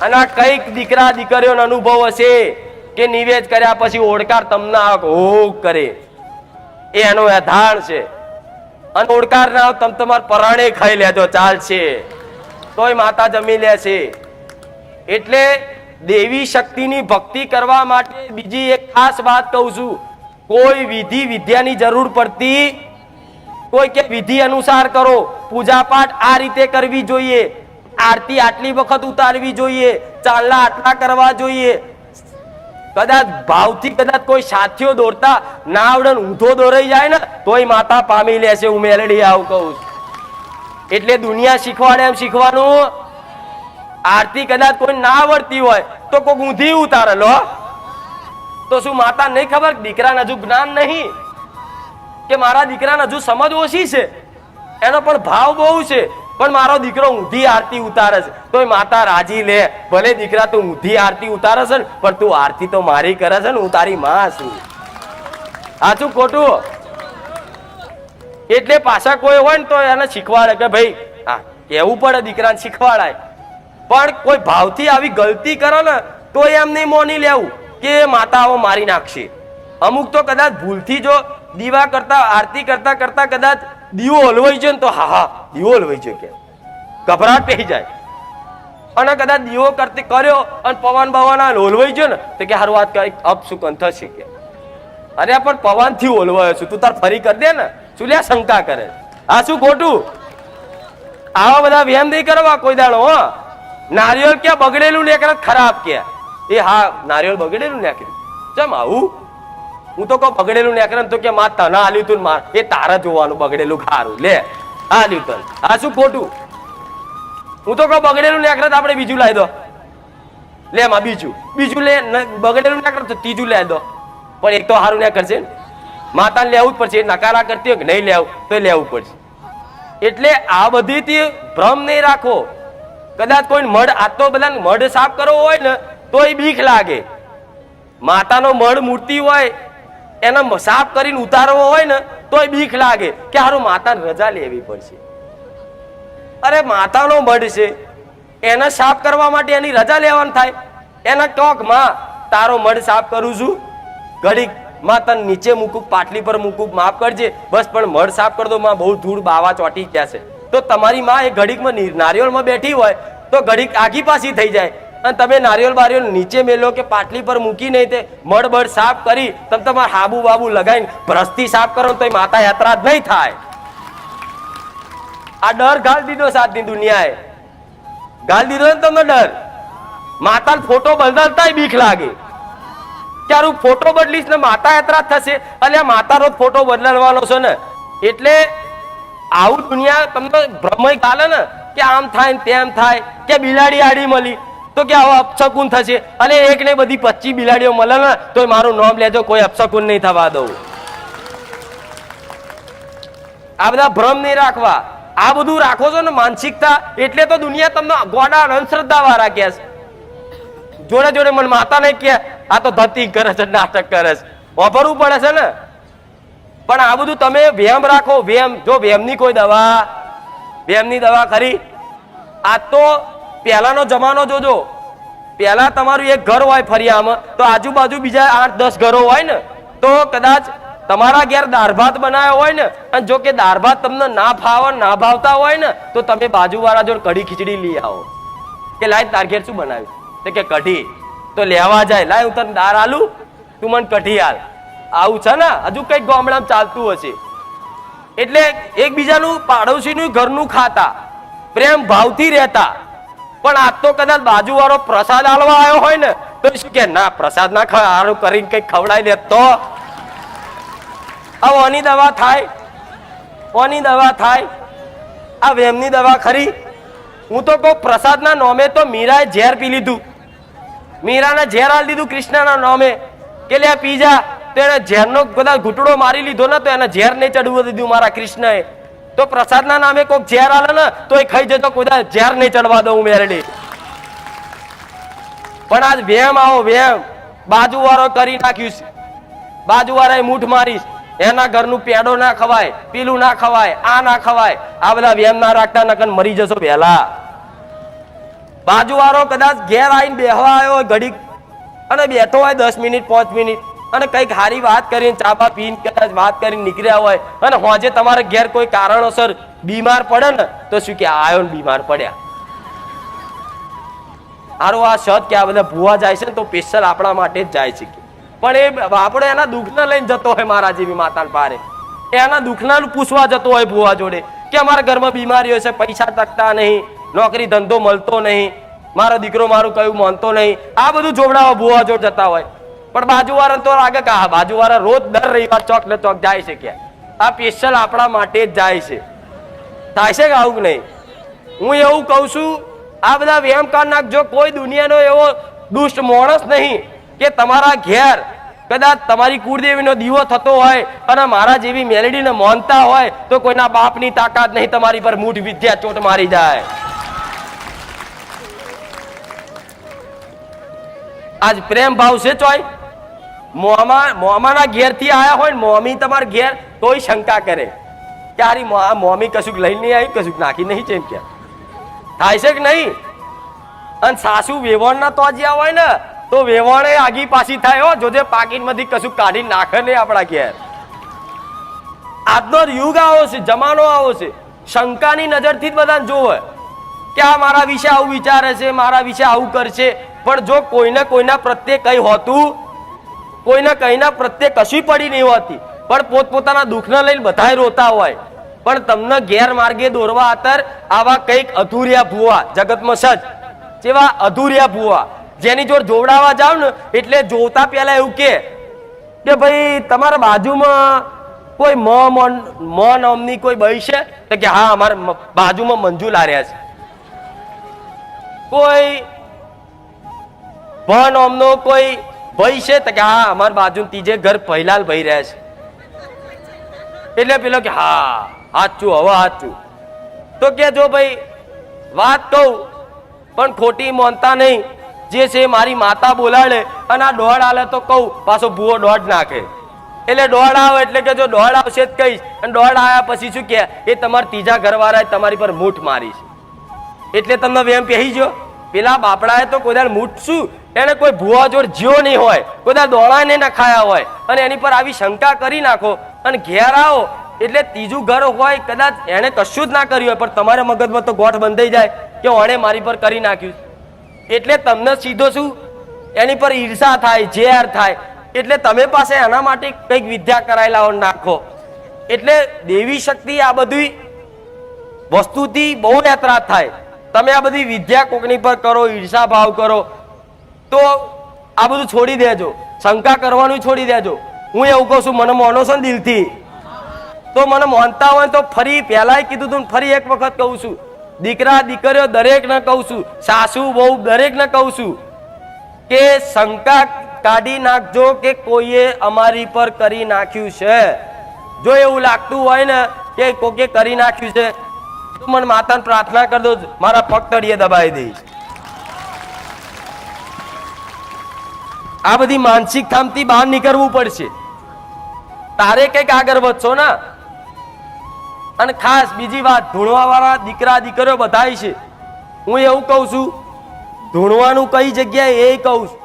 અને કઈક દીકરા દીકરીઓનો અનુભવ હશે કે નિવેદ કર્યા પછી ઓડકાર તમને હો કરે, એ એનો આધાર છે. અને ઓડકાર ના તમે તમારા પરાણે ખાઈ લેજો, ચાલશે, તોય માતા જમી લે છે. એટલે દેવી શક્તિની ભક્તિ કરવા માટે બીજી એક ખાસ વાત કહું છું, કોઈ વિધિ વિદ્યાની જરૂર પડતી, કોઈ કે વિધિ અનુસાર કરો, પૂજા પાઠ આ રીતે કરવી જોઈએ, આરતી આટલી વખત ઉતારવી જોઈએ, ચાંદલા આટલા કરવા જોઈએ. કદાચ ભાવથી કદાચ કોઈ સાથીઓ દોરતા ના આવડે, ઊંધો દોરાઈ જાય ને તોય માતા પામી લેશે. હું મેલડી આવું કહું. એટલે દુનિયા શીખવાડે એમ શીખવાનું. આરતી કદાચ કોઈ ના આવડતી હોય તો કોઈ ઊંધી ઉતારે લો, તો શું માતા નહીં ખબર દીકરાને હજુ જ્ઞાન નહીં, કે મારા દીકરાને હજુ સમજ ઓછી છે, એનો પણ ભાવ બહુ છે, પણ મારો દીકરો ઊંધી આરતી ઉતારે છે તો માતા રાજી લે. ભલે દીકરા તું ઊંધી આરતી ઉતારે છે ને, પણ તું આરતી તો મારી કરે છે ને, હું તારી માં છું. સાચું ખોટું? એટલે પાછા કોઈ હોય ને તો એને શીખવાડે કે ભાઈ હા કેવું પડે, દીકરાને શીખવાડાય. પણ કોઈ ભાવથી આવી ગલતી કરે ને તો એમ નહીં મોની લેવું કે માતાઓ મારી નાખશે. અમુક તો કદાચ ભૂલથી જો દીવા કરતા આરતી કરતા કરતા કદાચ દીવો હલવાઈ જાય ને તો હા હા દીવો હલવાઈ જાય, કે ગભરાટ થઈ જાય. અને કદાચ દીવો કરતી કર્યો અને પવન બવાના હલવાઈ ગયો ને તો કે હારું વાત કઈ અપશુકન થશે કે અરે પણ પવન થી ઓલવાયો છું, તું તાર ફરી કરી દે ને, શું લ્યા શંકા કરે? આ શું ખોટું? આવા બધા વ્યાયામ નહીં કરવા કોઈ દાડો. હો નારિયેળ ક્યાં બગડેલું નીકળે ખરાબ કે એ હા નારિયેળ બગડેલું નીકળ્યું, ચમ આવું? હું તો કહું બગડેલું નીકળે તો કે માં તને આલ્યું તું માર, એ તારા જોવાનું બગડેલું ખારું લે આલ્યું તને. આ શું ખોટું? હું તો કહું બગડેલું નીકળે તો આપણે બીજું લાવી દો, લે માં બીજું લે, બગડેલું નીકળે તો ત્રીજું લાવી દો. પણ એક તો સારું ના કરશે ને, માતાને લેવું જ પડશે. નકારા કરતી હોય કે નહીં લેવું તો લેવું પડશે. એટલે આ બધીથી ભ્રમ નહીં રાખો. કદાચ કોઈ મઢ આ તો બધા મઢ સાફ કરવો હોય ને તો એ બીક લાગે. માતાનો મઢ મૂર્તિ હોય એને સાફ કરીને ઉતારવો હોય ને તો એ બીક લાગે કે હારું માતાને રજા લેવી પડશે. અરે માતાનો મઢ છે, એને સાફ કરવા માટે એની રજા લેવાની થાય. એના ટોક માં તારો મઢ સાફ કરું છું, ઘડીક માં તને નીચે મૂકું, પાટલી પર મૂકું, માફ કરજે બસ, પણ મઢ સાફ કરી દો માં, બહુ ધૂળ બાવા ચોટી ગયા છે. તો તમારી માં એ ઘડીકમાં નારિયેળમાં બેઠી હોય તો ઘડીક આગી પાછી થઈ જાય, અને તમે નારિયેળ બારિયેળ નીચે મેલો કે પાટલી પર મૂકી નહીં તે મડબડ સાફ કરી તમે તમારે હાબુ બાબુ લગાવીને ભ્રસ્તી સાફ કરો તો માતા યાત્રા જ નહીં થાય. આ ડર ગાળ દીધો સાતની દુનિયાએ, ગાળ દીધો ને તમને ડર. માતા ફોટો બદલતા બીક લાગે કે હું ફોટો બદલીશ ને માતા યાત્રા થશે, અને આ માતા રોજ ફોટો બદલવાનો છે ને, એટલે આવું દુનિયા તમને ભ્રમય ચાલે ને કે આમ થાય ને તેમ થાય, કે બિલાડી આડી મળી તો કે આવો અપશકુન થશે, અને એક ને બધી 25 બિલાડીઓ મળે ને તો મારું નામ લેજો, કોઈ અપશકુન નહીં થવા દઉં. આ બધા ભ્રમ નહીં રાખવા. આ બધું રાખો છો ને માનસિકતા, એટલે તો દુનિયા તમને ગોડા અંધશ્રદ્ધા વાળા કહે છે. જોડે જોડે મને માતા નહીં કે આ તો ધતી કરે છે, નાટક કરે છે, વાપરવું પડે છે ને. પણ આ બધું તમે વ્યાયામ રાખો. વ્યાયામ, જો વ્યાયામની કોઈ દવા, વ્યાયામની દવા ખરી? આ તો પહેલાનો જમાનો જોજો. પહેલા તમારું એક ઘર હોય ફરિયામાં, તો આજુબાજુ બીજા 8-10 ઘરો હોય ને, તો કદાચ તમારા ઘેર દાળ ભાત બનાવ્યો હોય ને, અને જો કે દાળ ભાત તમને ના ફાવે, ના ભાવતા હોય ને, તો તમે બાજુવાળા જોડે કઢી ખીચડી લઈ આવો કે લાય તાર ઘેર શું બનાવ્યું, તો કે કઢી. તો લેવા જાય, લાય હું તને દાળ આલું, તું મને કઢી હાલ. આવું છે ને, હજુ કઈક ગામડામાં ચાલતું હશે. એટલે એકબીજાનું પાડોશીનું ઘરનું ખાતા, પ્રેમ ભાવથી રહેતા. પણ આજ તો કદાચ બાજુવાળો પ્રસાદ આલવા આવ્યો હોય ને, તો શું કે ના પ્રસાદ ના ખાય, સારું કરીને કઈક ખવડાવી દે તો ઓની દવા થાય, ઓની દવા થાય. આ વેમની દવા ખરી? હું તો કહું પ્રસાદના નામે તો મીરાએ ઝેર પી લીધું, મીરાને ઝેર આલી દીધું કૃષ્ણના નામે કે લે પી જા. તો એને ઝેરનો કદાચ ઘૂંટડો મારી લીધો ને, તો એને ઝેર નહીં ચડવું દીધું મારા કૃષ્ણએ. તો પ્રસાદના નામે કોઈક ઝેર આલે ને તો એ ખાઈ જતો, કોઈ ઝેર નહીં ચડવા દઉં મેરડી. પણ આજ વેમ આવો વેમ, બાજુવાળો કરી નાખ્યું છે, બાજુવાળાએ મૂઠ મારીશ, એના ઘરનું પેડો ના ખવાય, પીલું ના ખવાય, આ ના ખવાય. આ બધા વેમ ના રાખતા, નકર મરી જશો પહેલા. બાજુવાળો કદાચ ઘેર આવીને બેહવા આવ્યો હોય ઘડીક, અને બેઠો હોય 10 મિનિટ 5 મિનિટ, અને કઈક સારી વાત કરીને ચાપા પીને કદાચ વાત કરીને નીકળ્યા હોય, અને હોજે તમારે ઘેર કોઈ કારણોસર બીમાર પડે ને, તો શું કે આયો ને બીમાર પડ્યા. સારું આ સત કે આ બધા ભૂવા જાય છે ને, તો સ્પેશિયલ આપણા માટે જ જાય છે. પણ એ આપણે એના દુઃખને લઈને જતો હોય, મારા જેવી માતા પારે એના દુઃખના પૂછવા જતો હોય ભૂવા જોડે કે અમારા ઘરમાં બીમારીઓ છે, પૈસા તકતા નહીં, નોકરી ધંધો મળતો નહીં, મારો દીકરો મારું કયું માનતો નહીં. આ બધું જોવડાવા ભૂવા જોડ જતા હોય. પણ બાજુવાળા તો લાગે કે હા બાજુવાળા રોજ દર રવિવાર ચોક ને ચોક જાય છે, કે આ સ્પેશિયલ આપણા માટે જ જાય છે. થાય છે કે આવું નહીં? હું એવું કહું છું, આ બધા વ્યાયામ કરી નાખજો. કોઈ દુનિયાનો એવો દુષ્ટ માણસ નહીં કે તમારા ઘેર કદાચ તમારી કુળદેવીનો દીવો થતો હોય અને મારા જેવી મેલેડીને માનતા હોય, તો કોઈના બાપની તાકાત નહીં તમારી પર મૂઠ વિદ્યા ચોટ મારી જાય. આજ પ્રેમ ભાવ છે ચોય મોમાના ઘેર થી આયા હોય ને, મોમી તમારા ઘેર તોય શંકા કરે કે આરી મોમી કશુંક લઈ નહીં આવી, કશુંક નાખી નહીં છે, એમ કે થાય છે કે નહીં? અને સાસુ વેવણના તો જ્યાં હોય ને, તો વેવણે આગી પાછી થાય. હો જોજે પાકીટમાંથી કશું કાઢી નાખે નહીં આપણા ઘેર. આજનો યુગ આવો છે, જમાનો આવો છે, શંકાની નજરથી જ બધાને જોવે કે આ મારા વિશે આવું વિચારે છે, મારા વિશે આવું કરશે. પણ જો કોઈને કોઈના પ્રત્યે કઈ હોતું, કોઈને કઈના પ્રત્યે કશું પડી નહીં હોતી, પણ પોતપોતાના દુઃખને લઈને બધા રોતા હોય. પણ તમને ગેરમાર્ગે દોરવા આતર આવા કઈક અધૂરિયા ભૂવા જગતમાં સજ જેવા અધૂરિયા ભૂવા, જેની જોડ જોવડાવવા જાવ ને એટલે જોતા પેલા એવું કે ભાઈ તમારા બાજુમાં કોઈ મ નામની કોઈ બઈ છે? તો કે હા અમારા બાજુમાં મંજુ લાર્યા છે. કોઈ ભ નામનો કોઈ ભાઈ છે? તો કે હા અમારા બાજુ ત્રીજે ઘર પહેલાલ ભાઈ રહ્યા છે. એટલે પેલો કે હા સાચું, હવે સાચું. તો કે જો ભાઈ વાત કહું પણ ખોટી માનતા નહીં, જે છે મારી માતા બોલાડે અને આ દોડ આલે તો કહું, પાછો ભૂવો દોડ નાખે. એટલે દોડ આવે એટલે કે જો દોડ આવશે જ કહીશ, અને દોડ આવ્યા પછી શું કે એ તમારા ત્રીજા ઘરવાળાએ તમારી પર મૂઠ મારી છે. એટલે તમને વેમ પહેરી ગયો. પેલા બાપડાએ તો કોઈ મૂઠ શું, એને કોઈ ભૂવા જોડ જ્યો નહીં હોય, કોઈ દોડા ને ના ખાયા હોય, અને એની પર આવી શંકા કરી નાખો અને ઘેર આવો એટલે ત્રીજું ઘર હોય કદાચ એને કશું જ ના કર્યું હોય પણ તમારા મગજમાં તો ગોઠ બંધાઈ જાય કે ઓણે મારી પર કરી નાખ્યું, એટલે તમને સીધો શું એની પર ઈર્ષા થાય, ઝેર થાય. એટલે તમે પાસે એના માટે કંઈક વિદ્યા કરાયેલા નાખો. એટલે દેવી શક્તિ આ બધી વસ્તુથી બહુ એતરાજ થાય. તમે આ બધી વિદ્યા કોકની પર કરો, ઈર્ષા ભાવ કરો, તો આ બધું છોડી દેજો, શંકા કરવાનું છોડી દેજો. હું એવું કહું છું, મને માનો છો ને દિલથી, તો મને માનતા હોય તો ફરી પહેલાય કીધું તું, ફરી એક વખત કહું છું, દીકરા દીકરીઓ દરેકને કહું છું, સાસુ બહુ દરેકને કહું છું કે શંકા કાઢી નાખજો કે કોઈએ અમારી પર કરી નાખ્યું છે. જો એવું લાગતું હોય ને કે કોકે કરી નાખ્યું છે તો મને માતાને પ્રાર્થના કરી દો, મારા પગ તળિયે દબાવી દઈશ. આ બધી માનસિક થામથી બહાર નીકળવું પડશે, તારે કઈક આગળ વધશો ને. અને ખાસ બીજી વાત, ધૂણવા વાળા દીકરા દીકરીઓ બધા છે, હું એવું કહું છું, ધૂણવાનું કઈ જગ્યાએ એ કહું છું.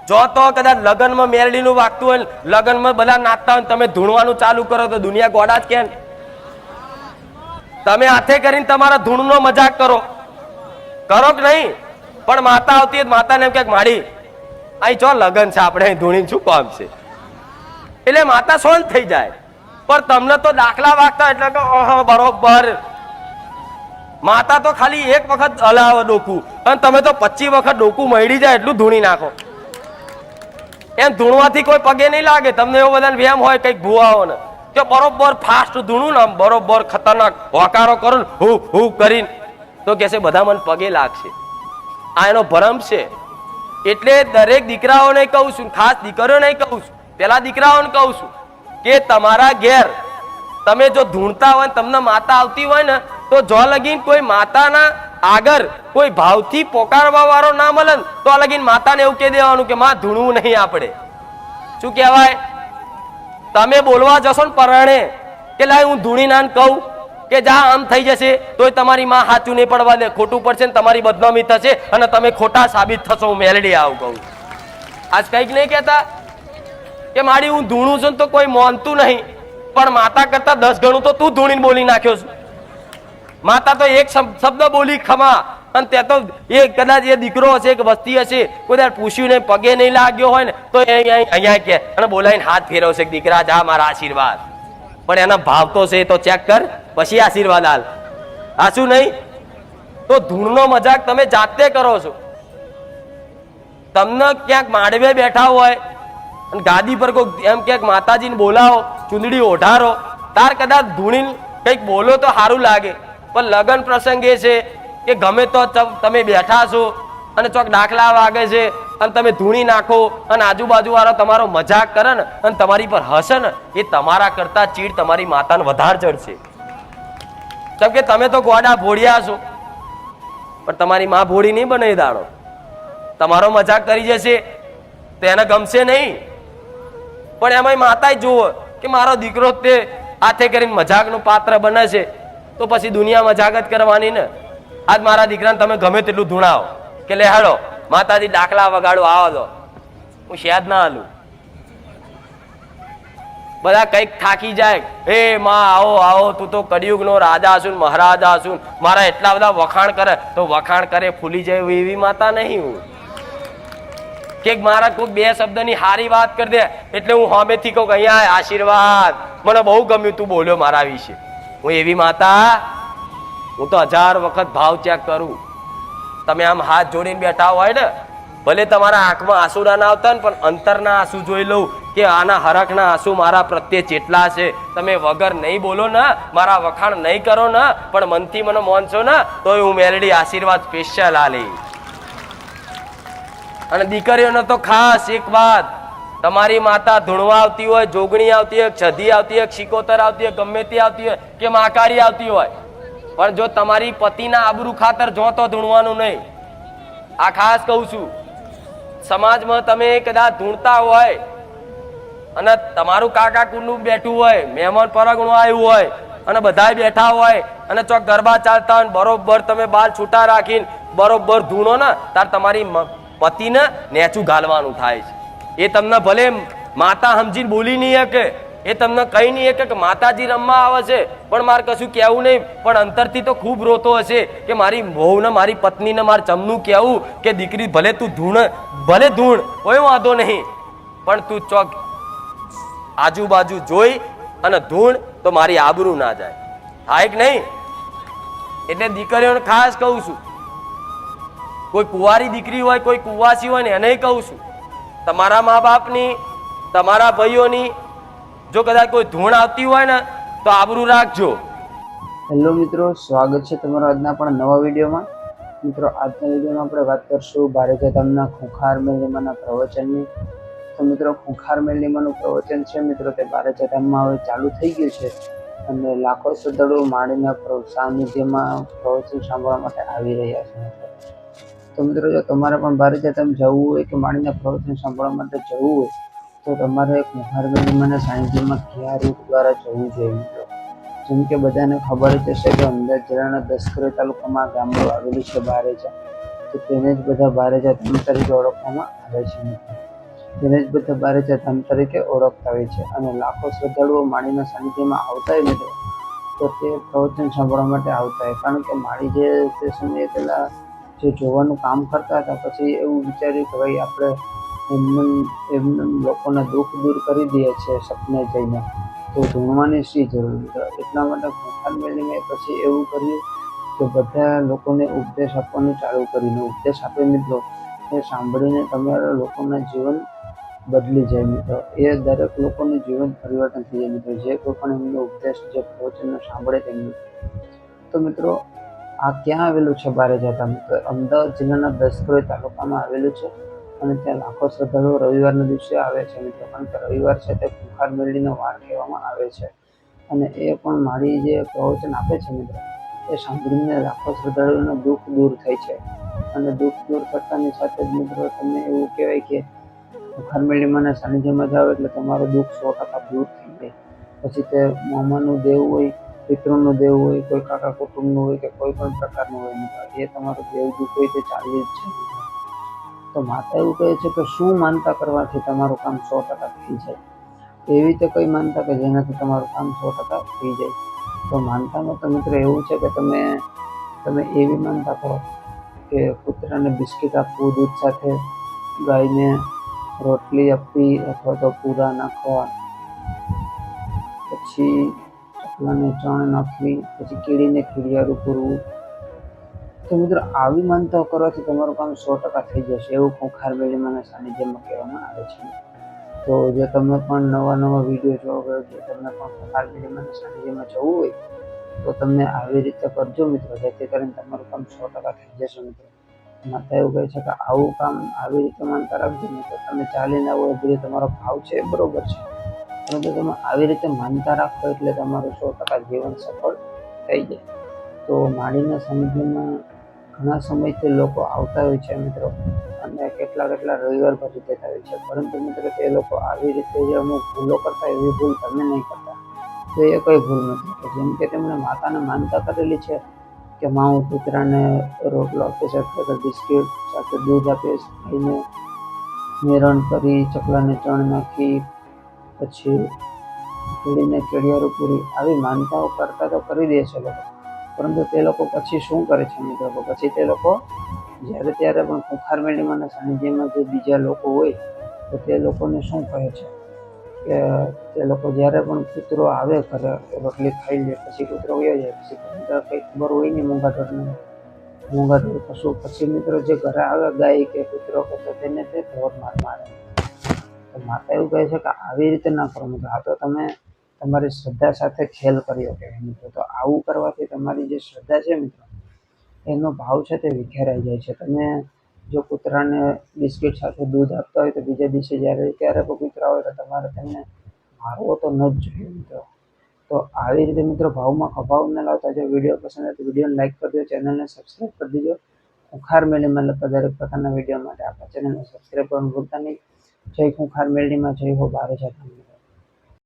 જો તો કદાચ લગ્નમાં મેરડીનું વાગતું હોય, લગ્નમાં બધા નાચતા હોય, તમે ધૂણવાનું ચાલુ કરો તો દુનિયા ગોડા જ કે તમે હાથે કરીને તમારા ધૂણનો મજાક કરો કે નહીં? પણ માતા આવતી માતાને એમ કે માડી અહીં જો લગ્ન છે, આપણે અહીં ધૂણી શું કામ છે? એટલે માતા શાંત થઈ જાય. પણ તમને તો દાખલા વાગતા એટલે કે ઓહો બરોબર. માતા તો ખાલી એક વખત હલાવો ડોકું, અને તમે તો 25 વખત ડોકું મળી જાય એટલું ધૂણી નાખો. એમ ધૂણવાથી કોઈ પગે નહીં લાગે. તમને એવો બધાને વ્યામ હોય કંઈક ભૂવાઓને કે બરોબર ફાસ્ટ ધૂણું ને બરોબર ખતરનાક હોકારો કરો ને હું હું કરીને તો કહેશે બધા મને પગે લાગશે. આ એનો ભરમ છે. એટલે દરેક દીકરાઓને કહું છું, ખાસ દીકરીઓને કહું છું, પેલા દીકરાઓને કહું છું કે તમારા ઘેર તમે જો ધૂણતા હોય, તમને માતા આવતી હોય ને, તો જો લગીન કોઈ માતાના આગળ કોઈ ભાવથી પોકારવા વાળો ના મળે તો આ લગીન માતાને એવું કહી દેવાનું કે માં ધૂણવું નહીં. આપણે શું કહેવાય, તમે બોલવા જશો ને પરણે કે લાય હું ધૂણી નાન કહું કે જા આમ થઈ જશે, તોય તમારી માં સાચું નહીં પડવા દે, ખોટું પડશે ને તમારી બદનામી થશે અને તમે ખોટા સાબિત થશો. હું મેલડી આવું કહું. આજ કઈક નહીં કહેતા કે મારી હું ધૂણું છું તો કોઈ માનતું નહીં, પણ માતા કરતા 10 ગણું તો તું ધૂણીને બોલી નાખ્યો છે. માતા તો એક શબ્દ બોલી ખમા, અને તે તો એ કદાચ એ દીકરો હશે કે વસ્તી હશે, કોઈ પૂછ્યું નહીં, પગે નહીં લાગ્યો હોય ને તો અહીંયા કે અને બોલાવીને હાથ ફેરવશે કે દીકરા જા મારા આશીર્વાદ. પણ એના ભાવ તો છે તો ચેક કર, પછી આશીર્વાદ હાલ. આ શું નહીં? તો ધૂણનો મજાક તમે જાતે કરો છો. તમને ક્યાંક માંડવે બેઠા હોય અને ગાદી પર કોઈ એમ ક્યાંક માતાજીને બોલાવો, ચૂંદડી ઓઢારો, તાર કદાચ ધૂણી કંઈક બોલો તો સારું લાગે. પણ લગ્ન પ્રસંગ એ છે કે ગમે તો તમે બેઠા છો અને ચોક દાખલા વાગે છે અને તમે ધૂણી નાખો અને આજુબાજુ વાળો તમારો મજાક કરે ને અને તમારી પર હસે ને, એ તમારા કરતા ચીડ તમારી માતાને વધારે ચડશે. કેમ કે તમે તો ગોડા ભોળિયા છો, પણ તમારી માં ભોળી નહીં બને. દાડો તમારો મજાક કરી જશે તો એને ગમશે નહીં. પણ એમાં માતા જુઓ કે મારો દીકરો તે હાથે કરીને મજાકનું પાત્ર બને છે, તો પછી દુનિયા મજાક જ કરવાની ને. આજ મારા દીકરાને તમે ગમે તેટલું ધૂણાવો કે લે હાલો માતાજી દાખલા વગાડો, આવો દો, હું શેદ ના હાલું. બધા કઈક થાકી જાય, હે માં આવો આવો, તું તો કળિયુગ નો રાજા હશું, મહારાજા હશું, મારા એટલા બધા વખાણ કરે તો વખાણ કરે ફૂલી જાય એવી માતા નહીં હું. કે મારા કોઈ 2 શબ્દની હારી વાત કરી દે એટલે હું સામેથી કહું કે અહીંયા આશીર્વાદ, મને બહુ ગમ્યું તું બોલ્યો મારા વિશે. હું એવી માતા, હું તો 1000 વખત ભાવ ચેક કરું. તમે આમ હાથ જોડીને બેઠા હોય ને, ભલે તમારા આંખમાં આંસુ ના આવતા ને, પણ અંતરના આંસુ જોઈ લઉં કે આના હરખના આંસુ મારા પ્રત્યે જેટલા છે. તમે વગર નહીં બોલો ને, મારા વખાણ નહીં કરો ને, પણ મનથી મને માનશો ને, તો હું મેલડી આશીર્વાદ સ્પેશિયલ આલી. અને દીકરીઓને તો ખાસ એક વાત, તમારી માતા ધૂણવા આવતી હોય, જોગણી આવતી હોય, છધી આવતી હોય, શિકોતર આવતી હોય, ગમે તે આવતી હોય કે માકારી આવતી હોય, પણ જો તમારી પતિના આબરૂ ખાતર જો તો ધૂણવાનું નહીં. આ ખાસ કહું છું. સમાજમાં તમે કદાચ ધૂણતા હોય અને તમારું કાકા કુંડું બેઠું હોય, મહેમાન પરગણું આવ્યું હોય અને બધા બેઠા હોય અને ચોક ગરબા ચાલતા હોય, બરોબર તમે બાલ છૂટા રાખીને બરોબર ધૂણો ને, તાર તમારી પતિને નેચું ગાલવાનું થાય છે. એ તમને ભલે માતા સમજીને બોલી નહીં શકે, એ તમને કઈ નહીં કે માતાજી રમવા આવે છે પણ મારે કશું કહેવું નહીં, પણ અંતરથી તો ખૂબ રોતો હશે કે મારી વહુને મારી પત્નીને મારે ચમનું કહેવું કે દીકરી ભલે તું ભલે ધૂણ કોઈ વાંધો નહીં, પણ તું ચોક આજુબાજુ જોઈ અને ધૂણ તો મારી આબરૂ ના જાય, થાય કે નહીં? એટલે દીકરીઓને ખાસ કહું છું, કોઈ કુંવારી દીકરી હોય કોઈ કુંવાસી હોય ને એને કહું છું, તમારા મા બાપની તમારા ભાઈઓની જો કદાચ કોઈ ધૂણ આવતી હોય ને તો આબરૂ રાખજો.
હેલો મિત્રો, સ્વાગત છે તમારો આજના પણ નવા વિડીયોમાં. મિત્રો, આજના વિડીયોમાં આપણે વાત કરશું બારેજા ધામના ખૂંખાર મેલડીમાના પ્રવચનની. તો મિત્રો, ખૂંખાર મેલડીમાનું પ્રવચન છે મિત્રો તે બારેજા ધામમાં હવે ચાલુ થઈ ગયું છે અને લાખો શ્રદ્ધાળુઓ માળીના સાનિધ્યમાં પ્રવચન સાંભળવા માટે આવી રહ્યા છે. તો મિત્રો, જો તમારે પણ બારેજા ધામ જવું હોય કે માળીના પ્રવચન સાંભળવા માટે જવું હોય તો તમારે ખૂંખાર મેલડીમાના સાનિધ્યમાં કયા રૂટ દ્વારા જવું જોઈએ મિત્રો. જેમ કે બધાને ખબર જ હશે કે અમદાવાદ જિલ્લાના દસક્રોઈ તાલુકામાં ગામડું આવેલું છે બારેજા, તો તેને જ બધા બારેજા ધામ તરીકે ઓળખવામાં આવે છે મિત્રો. તેને જ બધા બારેજા ધામ તરીકે ઓળખતા હોય છે અને લાખો શ્રદ્ધાળુઓ માળીના સાનિધ્યમાં આવતા હોય મિત્રો તો તે પ્રવચન સાંભળવા માટે આવતા હોય, કારણ કે માળી જે તે સમયે પહેલાં જે જોવાનું કામ કરતા હતા પછી એવું વિચાર્યું કે ભાઈ આપણે એમને લોકોના દુઃખ દૂર કરી દઈએ છીએ સપને જઈને, તો ધૂણવાની શી જરૂર. એટલા માટે ખૂંખાર મેલડીમાએ પછી એવું કર્યું કે બધા લોકોને ઉપદેશ આપવાનું ચાલુ કરીને ઉપદેશ આપે મિત્રો એ સાંભળીને તમારા લોકોના જીવન બદલી જાય મિત્રો. એ દરેક લોકોનું જીવન પરિવર્તન થઈ જાય મિત્રો, જે કોઈ પણ એમનો ઉપદેશ જે પ્રવચનનો સાંભળે તેમનું. તો મિત્રો, આ ક્યાં આવેલું છે બારેજા ધામ? તો અમદાવાદ જિલ્લાના દસક્રોઈ તાલુકામાં આવેલું છે અને ત્યાં લાખો શ્રદ્ધાળુઓ રવિવારના દિવસે આવે છે મિત્રો, કારણ કે રવિવાર છે તે ખૂંખાર મેલડીનો વાર કહેવામાં આવે છે. અને એ પણ માળી જે પ્રવચન આપે છે મિત્રો એ સાંભળીને લાખો શ્રદ્ધાળુઓનું દુઃખ દૂર થાય છે અને દુઃખ દૂર થતાની સાથે જ મિત્રો તમને એવું કહેવાય કે ખૂંખાર મેલડીમાના સાનિધ્યમાં જાઓ એટલે તમારું દુઃખ 100% દૂર થઈ જાય. પછી તે મામાનું દેવ હોય, પિતૃનું દેવ હોય, કોઈ કાકા કુટુંબનું હોય કે કોઈ પણ પ્રકારનું હોય મિત્રો, એ તમારું દેવ દુઃખ હોય તે ચાલી જ છે મિત્રો. તો માતા એવું કહે છે કે શું માનતા કરવાથી તમારું કામ 100% થઈ જાય? એવી તો કઈ માનતા કે જેનાથી તમારું કામ 100% થઈ જાય. તો માનતામાં તો મિત્રો એવું છે કે તમે એવી માનતા કરો કે કૂતરાને બિસ્કિટ આપવું દૂધ સાથે, ગાયને રોટલી આપવી અથવા તો પૂરા નાખવા, પછી ચકલાને ચણ નાખવી, પછી કીડીને કીડિયારું પૂરવું. તો મિત્રો, આવી માનતાઓ કરવાથી તમારું કામ 100% થઈ જશે એવું ખૂંખાર મેલડીમાના સાનિધ્યમાં કહેવામાં આવે છે. તો જો તમે પણ નવા વિડીયો જોવો કે તમને પણ ખૂંખાર મેલડીમાના સાનિધ્યમાં જવું હોય તો તમે આવી રીતે કરજો મિત્રો, જેથી કરીને તમારું કામ 100% થઈ જશે મિત્રો. માતા એવું કહે છે કે આવું કામ આવી રીતે માનતા રાખજો મિત્રો. તમે ચાલીને આવો એ બધું તમારો ભાવ છે એ બરોબર છે, પરંતુ તમે આવી રીતે માનતા રાખો એટલે તમારું 100% જીવન સફળ થઈ જાય. તો માળીના સાનિધ્યમાં ઘણા સમયથી લોકો આવતા હોય છે મિત્રો અને કેટલા રવિવાર ભરી દેતા હોય છે, પરંતુ મિત્રો તે લોકો આવી રીતે જે અમુક ભૂલો કરતા એવી ભૂલ તમે નહીં કરતા. તો એ કઈ ભૂલ નથી. જેમ કે તેમણે માતાને માનતા કરેલી છે કે હું કૂતરાને રોટલો આપીશ અથવા તો બિસ્કિટ સાથે દૂધ આપીશ, ખાઈને મેરણ કરી, ચકલાને ચણ નાખી, પછી કીડીને કેડિયારું પૂરી, આવી માનતાઓ કરતા તો કરી દે છે લોકો, પરંતુ તે લોકો પછી શું કરે છે મિત્રો? પછી તે લોકો જ્યારે ત્યારે પણ ખૂંખાર મેલડીમાના સાનિધ્યમાં જે બીજા લોકો હોય તો તે લોકોને શું કહે છે કે તે લોકો જ્યારે પણ કૂતરો આવે ઘરે રોટલી ખાઈ લે પછી કૂતરો વયો જાય, પછી કંઈ ખબર હોય નહીં મોંઘા ઢોર પશુ, પછી મિત્રો જે ઘરે આવે ગાય કે કૂતરો કે તો તેને તે ઢોર મારે. તો માતા એવું કહે છે કે આવી રીતે ના કરો મિત્રો, આ તો તમે તમારી શ્રદ્ધા સાથે ખેલ કર્યો કહેવાય મિત્રો. તો આવું કરવાથી તમારી જે શ્રદ્ધા છે મિત્રો એનો ભાવ છે તે વિખેરાઈ જાય છે. તમે જો કૂતરાને બિસ્કિટ સાથે દૂધ આપતા હોય તો બીજા દિવસે જ્યારે પણ કૂતરા હોય તો તમારે તેમને મારવો તો ન જ જોઈએ મિત્રો. તો આવી રીતે મિત્રો ભાવમાં ખભાવ ન લાવતા. જો વિડીયો પસંદ આવે તો વિડીયોને લાઈક કરજો, ચેનલને સબસ્ક્રાઈબ કરી દેજો. ખૂંખાર મેલડીમાં લગતા દરેક પ્રકારના વિડીયો માટે આપણા ચેનલને સબસ્ક્રાઈબ કરવાનું ભૂલતા નહીં. જય ખૂંખાર મેલડીમાં, જય હો બારેજા ધામ.